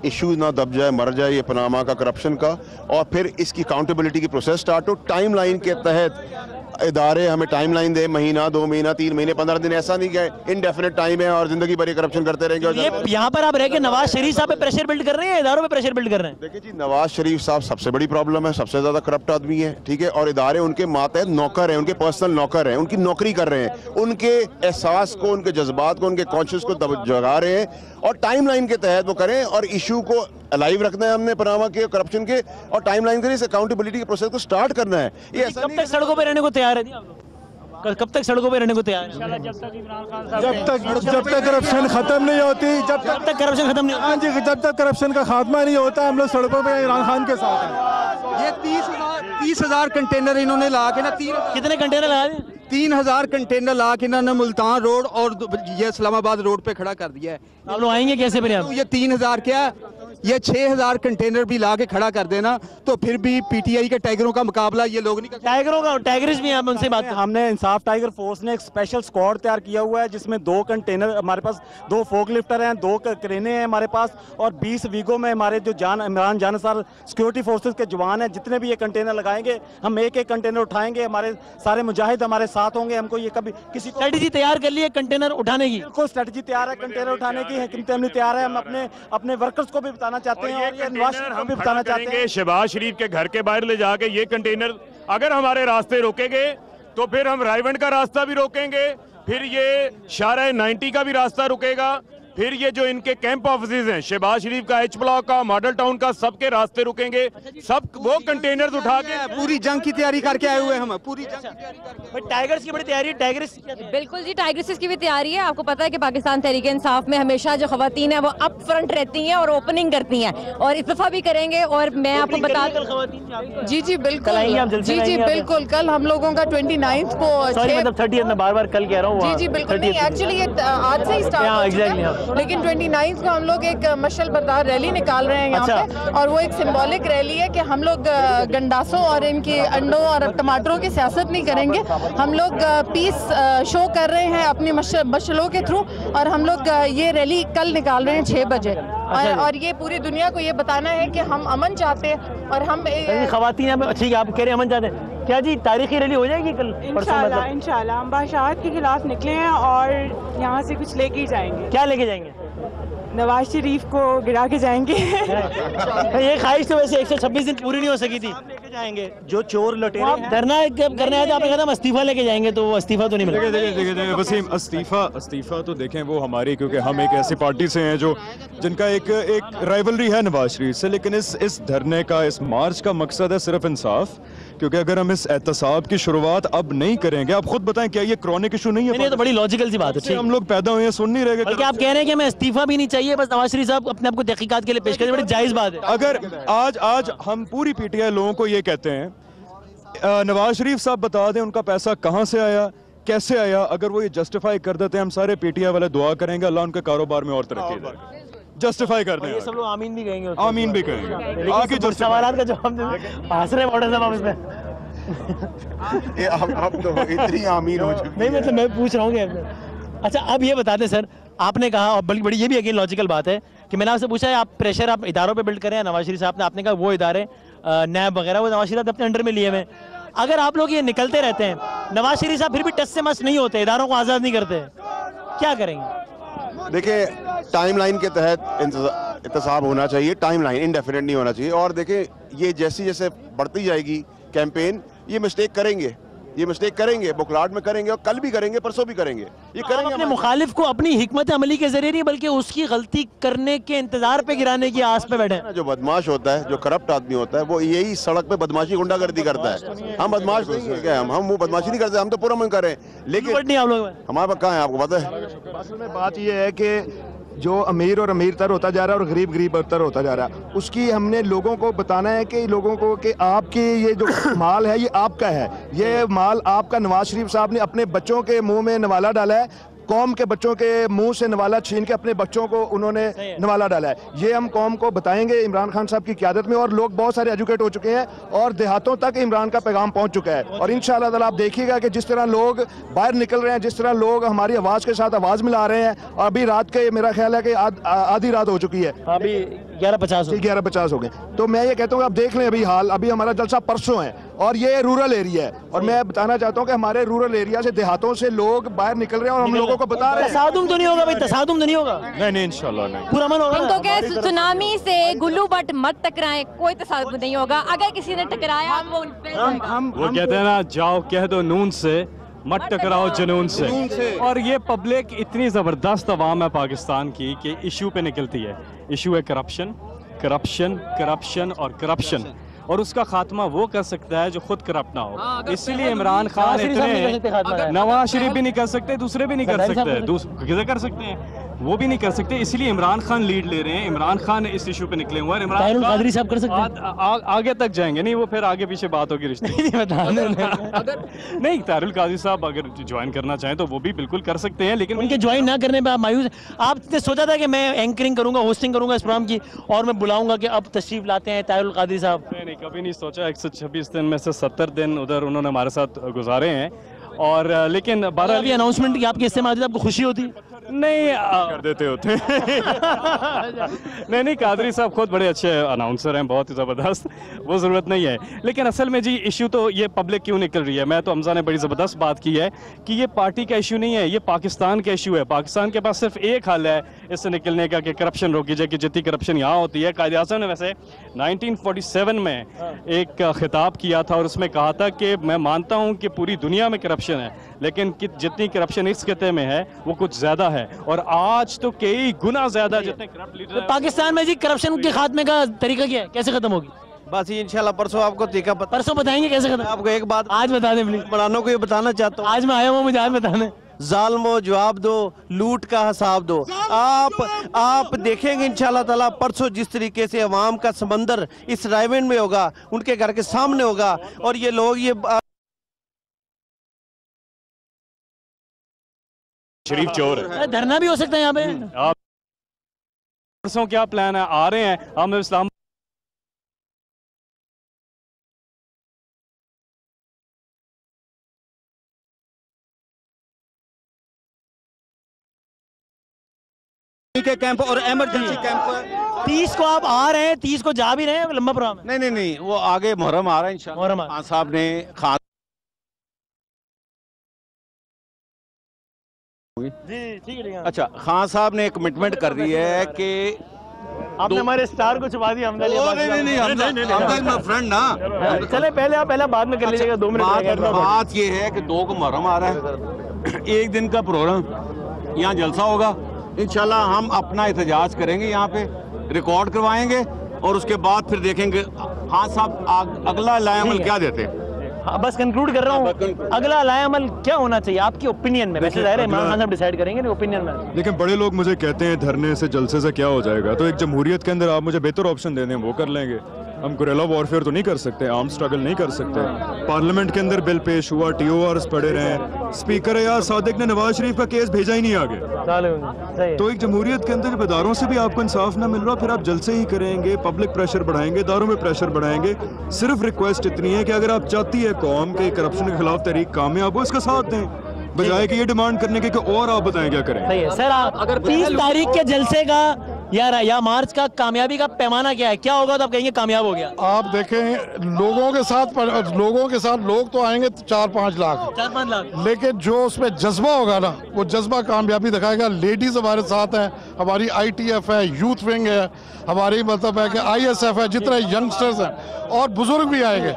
Speaker 4: इशू ना दब जाए, मर जाए ये पनामा का करप्शन का, और फिर इसकी अकाउंटेबिलिटी की प्रोसेस स्टार्ट हो, टाइम लाइन के तहत इदारे हमें टाइम लाइन दे, महीना 2 महीना 3 महीने 15 दिन, ऐसा नहीं कि इनडेफिनेट टाइम है और जिंदगी भर करप्शन करते रहेंगे। और
Speaker 3: ये यहाँ पर आप रह के नवाज शरीफ साहब पे प्रेशर बिल्ड कर रहे हैं, इदारों पे प्रेशर बिल्ड कर रहे हैं?
Speaker 4: देखिए जी, नवाज शरीफ साहब सबसे बड़ी प्रॉब्लम है, सबसे ज्यादा करप्ट आदमी है, ठीक है, और इदारे उनके मातहत नौकर हैं, उनके पर्सनल नौकर हैं, उनकी नौकरी कर रहे हैं, उनके एहसास को, उनके जज्बात को, उनके कॉन्शियस को जगा रहे हैं और टाइम लाइन के तहत वो करें। और इशू को अलाइव रखना है हमने पनामा के करप्शन के, और टाइम लाइन के लिए अकाउंटेबिलिटी के प्रोसेस को स्टार्ट करना है। ये ऐसा
Speaker 3: कब तक सड़कों पे रहने को तैयार है? कब तक सड़कों पे रहने को तैयार है?
Speaker 14: जब तक करप्शन खत्म नहीं होती, जब तक करप्शन खत्म नहीं, हाँ जी, जब तक करप्शन का खात्मा नहीं होता, हम लोग सड़कों पे इमरान खान के साथ हैं।
Speaker 10: ये 30,000 कंटेनर इन्होंने ला के ना,
Speaker 3: कितने कंटेनर लगा दिए?
Speaker 10: 3,000 कंटेनर ला के इन्होंने मुल्तान रोड और ये इस्लामाबाद रोड पे खड़ा कर दिया है।
Speaker 3: आप लोग आएंगे कैसे फिर?
Speaker 10: ये 3,000 क्या, ये 6,000 कंटेनर भी ला के खड़ा कर देना तो फिर भी पीटीआई के टाइगरों का मुकाबला ये लोग नहीं कर।
Speaker 3: टाइगरों का, टाइगर्स भी हम उनसे बात।
Speaker 9: हमने इंसाफ टाइगर फोर्स ने एक स्पेशल स्क्वाड तैयार किया हुआ है जिसमें 2 कंटेनर, हमारे पास 2 फोक लिफ्टर हैं, 2 क्रेनें हैं हमारे पास, और 20 वीगो में हमारे जो इमरान जानसार सिक्योरिटी फोर्सेस के जवान हैं, जितने भी ये कंटेनर लगाएंगे हम एक एक कंटेनर उठाएंगे। हमारे सारे मुजाहिद हमारे साथ होंगे। हमको ये कभी किसी को
Speaker 3: स्ट्रेटजी तैयार कर ली है कंटेनर उठाने की?
Speaker 9: बिल्कुल स्ट्रेटजी तैयार है कंटेनर उठाने की, हमने तैयार है। हम अपने वर्कर्स को भी बताना चाहते हैं और ये नवाज शरीफ को भी बताना चाहते हैं।
Speaker 6: शहबाज शरीफ के घर के बाहर ले जाके ये कंटेनर अगर हमारे रास्ते रोकेंगे तो फिर हम रायवंड का रास्ता भी रोकेंगे, फिर ये शाहराह 90 का भी रास्ता रुकेगा, फिर ये जो इनके कैंप ऑफिसेज हैं शहबाज शरीफ का, एच ब्लॉक का, मॉडल टाउन का, सबके रास्ते रुकेंगे। सब वो कंटेनर्स उठा के
Speaker 10: पूरी जंग की तैयारी करके आए हुए हम, पूरी जंग की तैयारी करके।
Speaker 3: टाइगर्स की बड़ी तैयारी है। टाइगर्स
Speaker 1: बिल्कुल जी, टाइगर्स की भी तैयारी है। आपको पता है कि पाकिस्तान तहरीक इंसाफ में हमेशा जो खवातीन है वो अप फ्रंट रहती हैं और ओपनिंग करती हैं, और इस दफा भी करेंगे। और मैं आपको बता
Speaker 15: जी जी बिल्कुल, जी जी बिल्कुल, कल हम लोगों का 29 को,
Speaker 12: सॉरी मतलब 30 मैं बार कल कह रहा हूँ।
Speaker 15: जी जी बिल्कुल नहीं, एक्चुअली ये आज से ही स्टार्ट हो चुका है, लेकिन 29 को हम लोग एक मशल बरदार रैली निकाल रहे हैं यहाँ पे, और वो एक सिंबॉलिक रैली है कि हम लोग गंडासों और इनके अंडों और टमाटरों की सियासत नहीं करेंगे। हम लोग पीस शो कर रहे हैं अपनी मशलों के थ्रू, और हम लोग ये रैली कल निकाल रहे हैं 6 बजे, और ये पूरी दुनिया को ये बताना है कि हम अमन चाहते हैं। और हम
Speaker 12: खवातीन, ठीक है, आप कह रहे हैं अमन चाहते हैं, क्या जी तारीखी रैली हो जाएगी कल?
Speaker 16: इंशाल्लाह हम बादशाहत के खिलाफ निकले हैं और यहाँ से कुछ लेके ही जाएंगे।
Speaker 12: क्या लेके जाएंगे?
Speaker 16: नवाज शरीफ को गिरा के जाएंगे।
Speaker 3: ये ख्वाहिश तो वैसे 126 दिन पूरी नहीं हो सकी थी।
Speaker 9: लेके जाएंगे जो चोर लुटेरे
Speaker 3: धरना करने आए थे, आपने कहा था इस्तीफा लेके जाएंगे, तो वो इस्तीफा तो नहीं मिला।
Speaker 13: देखिए वसीम, इस्तीफा तो देखें वो हमारी, क्योंकि हम एक ऐसी पार्टी से हैं जो जिनका एक राइवलरी है नवाज शरीफ से, लेकिन इस धरने का, इस मार्च का मकसद है सिर्फ इंसाफ। क्योंकि अगर हम इस एहतसाब की शुरुआत अब नहीं करेंगे, आप खुद बताएं क्या ये क्रॉनिक इशू नहीं है?
Speaker 3: नहीं, तो बड़ी लॉजिकल सी बात है।
Speaker 13: हम लोग पैदा हुए हैं, सुन नहीं रहे।
Speaker 3: बल्कि आप कह रहे हैं कि हमें इस्तीफा भी नहीं चाहिए, बस नवाज शरीफ साहब अपने आप को तहकीकात के लिए पेश करें, बड़ी जायज बात है।
Speaker 13: अगर आज हम पूरी पीटीआई लोगों को ये कहते हैं, नवाज शरीफ साहब बता दें उनका पैसा कहाँ से आया, कैसे आया, अगर वो ये जस्टिफाई कर देते हैं, हम सारे पीटीआई वाले दुआ करेंगे अल्लाह उनके कारोबार में और तरक्की दे, जस्टिफाई कर दें।
Speaker 3: ये सब लोग आमीन भी कहेंगे,
Speaker 13: आमीन भी कहेंगे।
Speaker 3: आगे जो सवालात का जवाब दें, हंस रहे मॉडल साहब इसमें।
Speaker 4: आप तो इतनी आमीन हो चुकी
Speaker 3: नहीं, मतलब मैं पूछ रहा हूँ। अच्छा, अब ये बता दें सर, आपने कहा, और बड़ी ये भी अगेन लॉजिकल बात है कि मैंने आपसे पूछा है आप प्रेशर आप इदारों पे बिल्ड करें, नवाज शरीफ साहब ने, आपने कहा वो इदारे नैब वगैरह वो नवाज शरीफ अपने अंडर में लिए हुए। अगर आप लोग ये निकलते रहते हैं, नवाज शरीफ साहब फिर भी टस से मस नहीं होते, इदारों को आज़ाद नहीं करते, क्या करेंगे?
Speaker 4: देखिए, टाइम लाइन के तहत एहतसाब होना चाहिए, टाइम लाइन इनडेफिनेट नहीं होना चाहिए। और देखिए, ये जैसे बढ़ती जाएगी कैंपेन, ये मिस्टेक करेंगे, बुकलाट में करेंगे, और कल भी करेंगे, परसों भी करेंगे। ये करेंगे।
Speaker 3: अपने मुखालिफ को अपनी हिकमत अमली के जरिए नहीं, बल्कि उसकी गलती करने के इंतजार पे गिराने की आस पे बैठे।
Speaker 4: जो बदमाश होता है, जो करप्ट आदमी होता है, वो यही सड़क पे बदमाशी गुंडागर्दी करता है। हम बदमाश नहीं है क्या? हम वो बदमाशी नहीं करते, हम तो पूरा मन कर रहे हैं, लेकिन
Speaker 3: आप लोग
Speaker 4: हमारे पास कहाँ है, आपको पता है?
Speaker 14: असल में बात यह है कि जो अमीर और अमीर तर होता जा रहा है और गरीब गरीब तर होता जा रहा है, उसकी हमने लोगों को बताना है कि लोगों को कि आपकी ये जो माल है ये आपका है, ये माल आपका। नवाज शरीफ साहब ने अपने बच्चों के मुंह में नवाला डाला है, कौम के बच्चों के मुंह से नवाला छीन के अपने बच्चों को उन्होंने नवाला डाला है। ये हम कौम को बताएंगे इमरान खान साहब की क़यादत में, और लोग बहुत सारे एजुकेट हो चुके हैं और देहातों तक इमरान का पैगाम पहुंच चुका है। और इंशाअल्लाह ताला आप देखिएगा कि जिस तरह लोग बाहर निकल रहे हैं, जिस तरह लोग हमारी आवाज़ के साथ आवाज़ मिला रहे हैं, अभी रात के मेरा ख्याल है कि आधी रात हो चुकी है।
Speaker 12: अभी 11:50
Speaker 14: 11:50 हो गए। तो मैं ये कहता हूँ अब देख लें, अभी हाल अभी हमारा जलसा परसों है और ये रूरल एरिया है, और मैं बताना चाहता हूँ कि हमारे रूरल एरिया से, देहातों से लोग बाहर निकल रहे हैं और हम लोगों को बता रहे हैं।
Speaker 12: तसादुम तो नहीं होगा भाई, तसादुम तो नहीं होगा?
Speaker 13: नहीं इंशाल्लाह नहीं,
Speaker 12: पूरा मन होगा।
Speaker 1: इनको क्या सुनामी से गुल्लू बट मत टकराएं, कोई तसादुम नहीं होगा। अगर किसी ने टकराया वो
Speaker 9: वो कहते हैं ना, जाओ कह दो नून से, मत टकराओ जुनून से। और ये पब्लिक इतनी ज़बरदस्त अवाम है पाकिस्तान की कि इशू पे निकलती है। इशू है करप्शन, करप्शन, करप्शन और करप्शन, और उसका खात्मा वो कर सकता है जो खुद करप्ट ना हो। इसीलिए इमरान खान इतने, नवाज शरीफ भी नहीं कर सकते, दूसरे भी नहीं कर सकते, दूसरे कर सकते हैं, वो भी नहीं कर सकते। इसलिए इमरान खान लीड ले रहे हैं, इमरान खान इस इशू पे निकले हुए हैं। इमरान
Speaker 12: कादरी साहब कर सकते हैं,
Speaker 9: आगे तक जाएंगे। नहीं, वो फिर आगे पीछे बात होगी रिश्ते नहीं, तारुल कादरी साहब अगर ज्वाइन करना चाहें तो वो भी बिल्कुल कर सकते हैं, लेकिन
Speaker 12: उनके ज्वाइन ना करने पे आप मायूस। आपने सोचा था कि मैं एंकरिंग करूंगा, होस्टिंग करूंगा इस प्रोग्राम की, और मैं बुलाऊंगा कि अब तशरीफ लाते हैं तारुल कादरी साहब?
Speaker 9: नहीं, कभी नहीं सोचा। 126 दिन में से 70 दिन उधर उन्होंने हमारे साथ गुजारे हैं, और लेकिन 12
Speaker 12: अभी अनाउंसमेंट की आपके इस्तेमाल से आपको खुशी होती?
Speaker 9: नहीं, कर देते होते नहीं, कादरी साहब खुद बड़े अच्छे अनाउंसर हैं, बहुत ही ज़बरदस्त, वो ज़रूरत नहीं है। लेकिन असल में जी इशू तो ये पब्लिक क्यों निकल रही है। मैं तो हमजा ने बड़ी ज़बरदस्त बात की है कि ये पार्टी का इशू नहीं है, ये पाकिस्तान का इशू है। पाकिस्तान के पास सिर्फ एक हल है इससे निकलने का कि करप्शन रोकी जाए, कि जितनी करप्शन यहाँ होती है। कायदे आज़म ने वैसे 1947 में एक खिताब किया था और उसमें कहा था कि मैं मानता हूँ कि पूरी दुनिया में करप्शन है, लेकिन जितनी करप्शन इस खिते में है वो कुछ ज़्यादा है, और आज तो कई गुना ज़्यादा जितने करप्ट लीडर।
Speaker 12: पाकिस्तान में जी करप्शन के खात्मे का तरीका क्या है, कैसे खत्म होगी?
Speaker 17: बस ये इंशाल्लाह परसों आपको तरीका
Speaker 12: परसों बताएंगे कैसे खत्म।
Speaker 17: आपको एक बात
Speaker 12: आज बता दें प्लीज,
Speaker 17: बनानों को ये बताना चाहता हूँ।
Speaker 12: आज मैं आया हूँ, मुझे आज बताने।
Speaker 17: जालिमो जवाब दो, लूट का हिसाब दो। आप देखेंगे इंशाल्लाह ताला परसों जिस तरीके से अवाम का समंदर इस रायवेंड में होगा, उनके घर के सामने होगा, और ये लोग ये
Speaker 9: शरीफ चोर है।
Speaker 12: धरना भी हो सकता है यहाँ पे।
Speaker 9: परसों क्या प्लान है? आ रहे हैं हम इस्लाम
Speaker 17: के कैंप और इमरजेंसी कैंप।
Speaker 12: 30 को आप आ रहे हैं, 30 को जा भी रहे हैं, लंबा प्रोग्राम है।
Speaker 17: नहीं, वो आगे मुहर्रम आ रहा है इंशाल्लाह। खान साहब ने अच्छा, खान साहब ने कमिटमेंट कर दी है कि
Speaker 12: आपने हमारे स्टार को छुपा दिया।
Speaker 17: नहीं, फ्रेंड ना।
Speaker 12: चले पहले आप बाद में कर लीजिएगा, 2 मिनट।
Speaker 17: बात ये है कि 2 को मुहर्रम आ रहा है, 1 दिन का प्रोग्राम, यहाँ जलसा होगा इंशाल्लाह। हम अपना एहतजाज करेंगे, यहाँ पे रिकॉर्ड करवाएंगे, और उसके बाद फिर देखेंगे खान साहब अगला लाएअमल क्या देते हैं।
Speaker 12: बस कंक्लूड कर रहा हूँ, अगला लाएअमल क्या होना चाहिए आपकी ओपिनियन में? वैसे जाहिर है इमरान खान साहब डिसाइड करेंगे, ओपिनियन में।
Speaker 13: लेकिन बड़े लोग मुझे कहते हैं धरने से जलसे से क्या हो जाएगा, तो एक जमहूरियत के अंदर आप मुझे बेहतर ऑप्शन दे दें, वो कर लेंगे। हम गुरिल्ला वॉरफेयर तो नहीं कर सकते, आर्म स्ट्रगल नहीं कर सकते। पार्लियामेंट के अंदर बिल पेश हुआ, TORs पड़े रहे, स्पीकर यार सादिक ने नवाज शरीफ का केस भेजा ही नहीं आगे। तो एक जमहूरियत के अंदर जब इदारों से भी आपको इंसाफ ना मिल रहा, फिर आप जलसे ही करेंगे, पब्लिक प्रेशर बढ़ाएंगे, इदारों में प्रेशर बढ़ाएंगे। सिर्फ रिक्वेस्ट इतनी है कि अगर आप चाहती है कौम के करप्शन के खिलाफ तहरीक कामयाब हो, इसका साथ दें, बजाय कि ये डिमांड करने के कि और आप बताएं क्या करें।
Speaker 12: सही है सर। अगर 30 तारीख के जलसे का या मार्च का कामयाबी का पैमाना क्या है, क्या होगा तो आप कहेंगे कामयाब हो गया?
Speaker 18: आप देखें लोगों के साथ लोग तो आएंगे 4-5 लाख, लेकिन जो उसमें जज्बा होगा ना, वो जज्बा कामयाबी दिखाएगा। लेडीज हमारे साथ हैं, हमारी ITF है, यूथ विंग है, हमारी मतलब है कि ISF है, जितने यंगस्टर्स हैं, और बुजुर्ग भी आएंगे।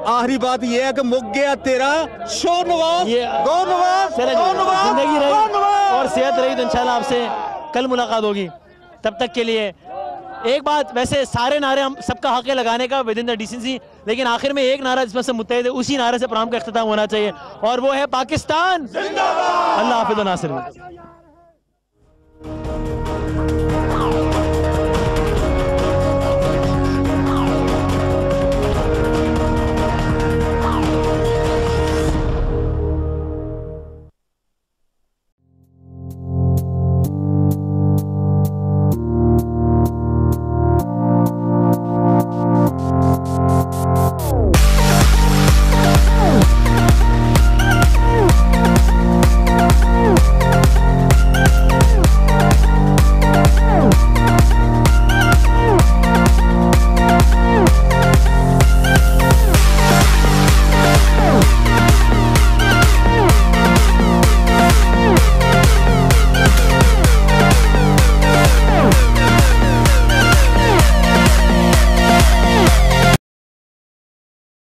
Speaker 17: आखिरी बात ये है कि मुक गया तेरा शो नवाज,
Speaker 12: जिंदगी रही और सेहत रही तो इंशाल्लाह आपसे कल मुलाकात होगी। तब तक के लिए एक बात, वैसे सारे नारे हम सबका हक है लगाने का विद इन द डिसेंसी, लेकिन आखिर में एक नारा जिसमें से मुत्तहिद है, उसी नारे से प्रोग्राम का इख्तिताम होना चाहिए, और वो है पाकिस्तान जिंदाबाद। अल्लाह हाफिज़ व नासिर।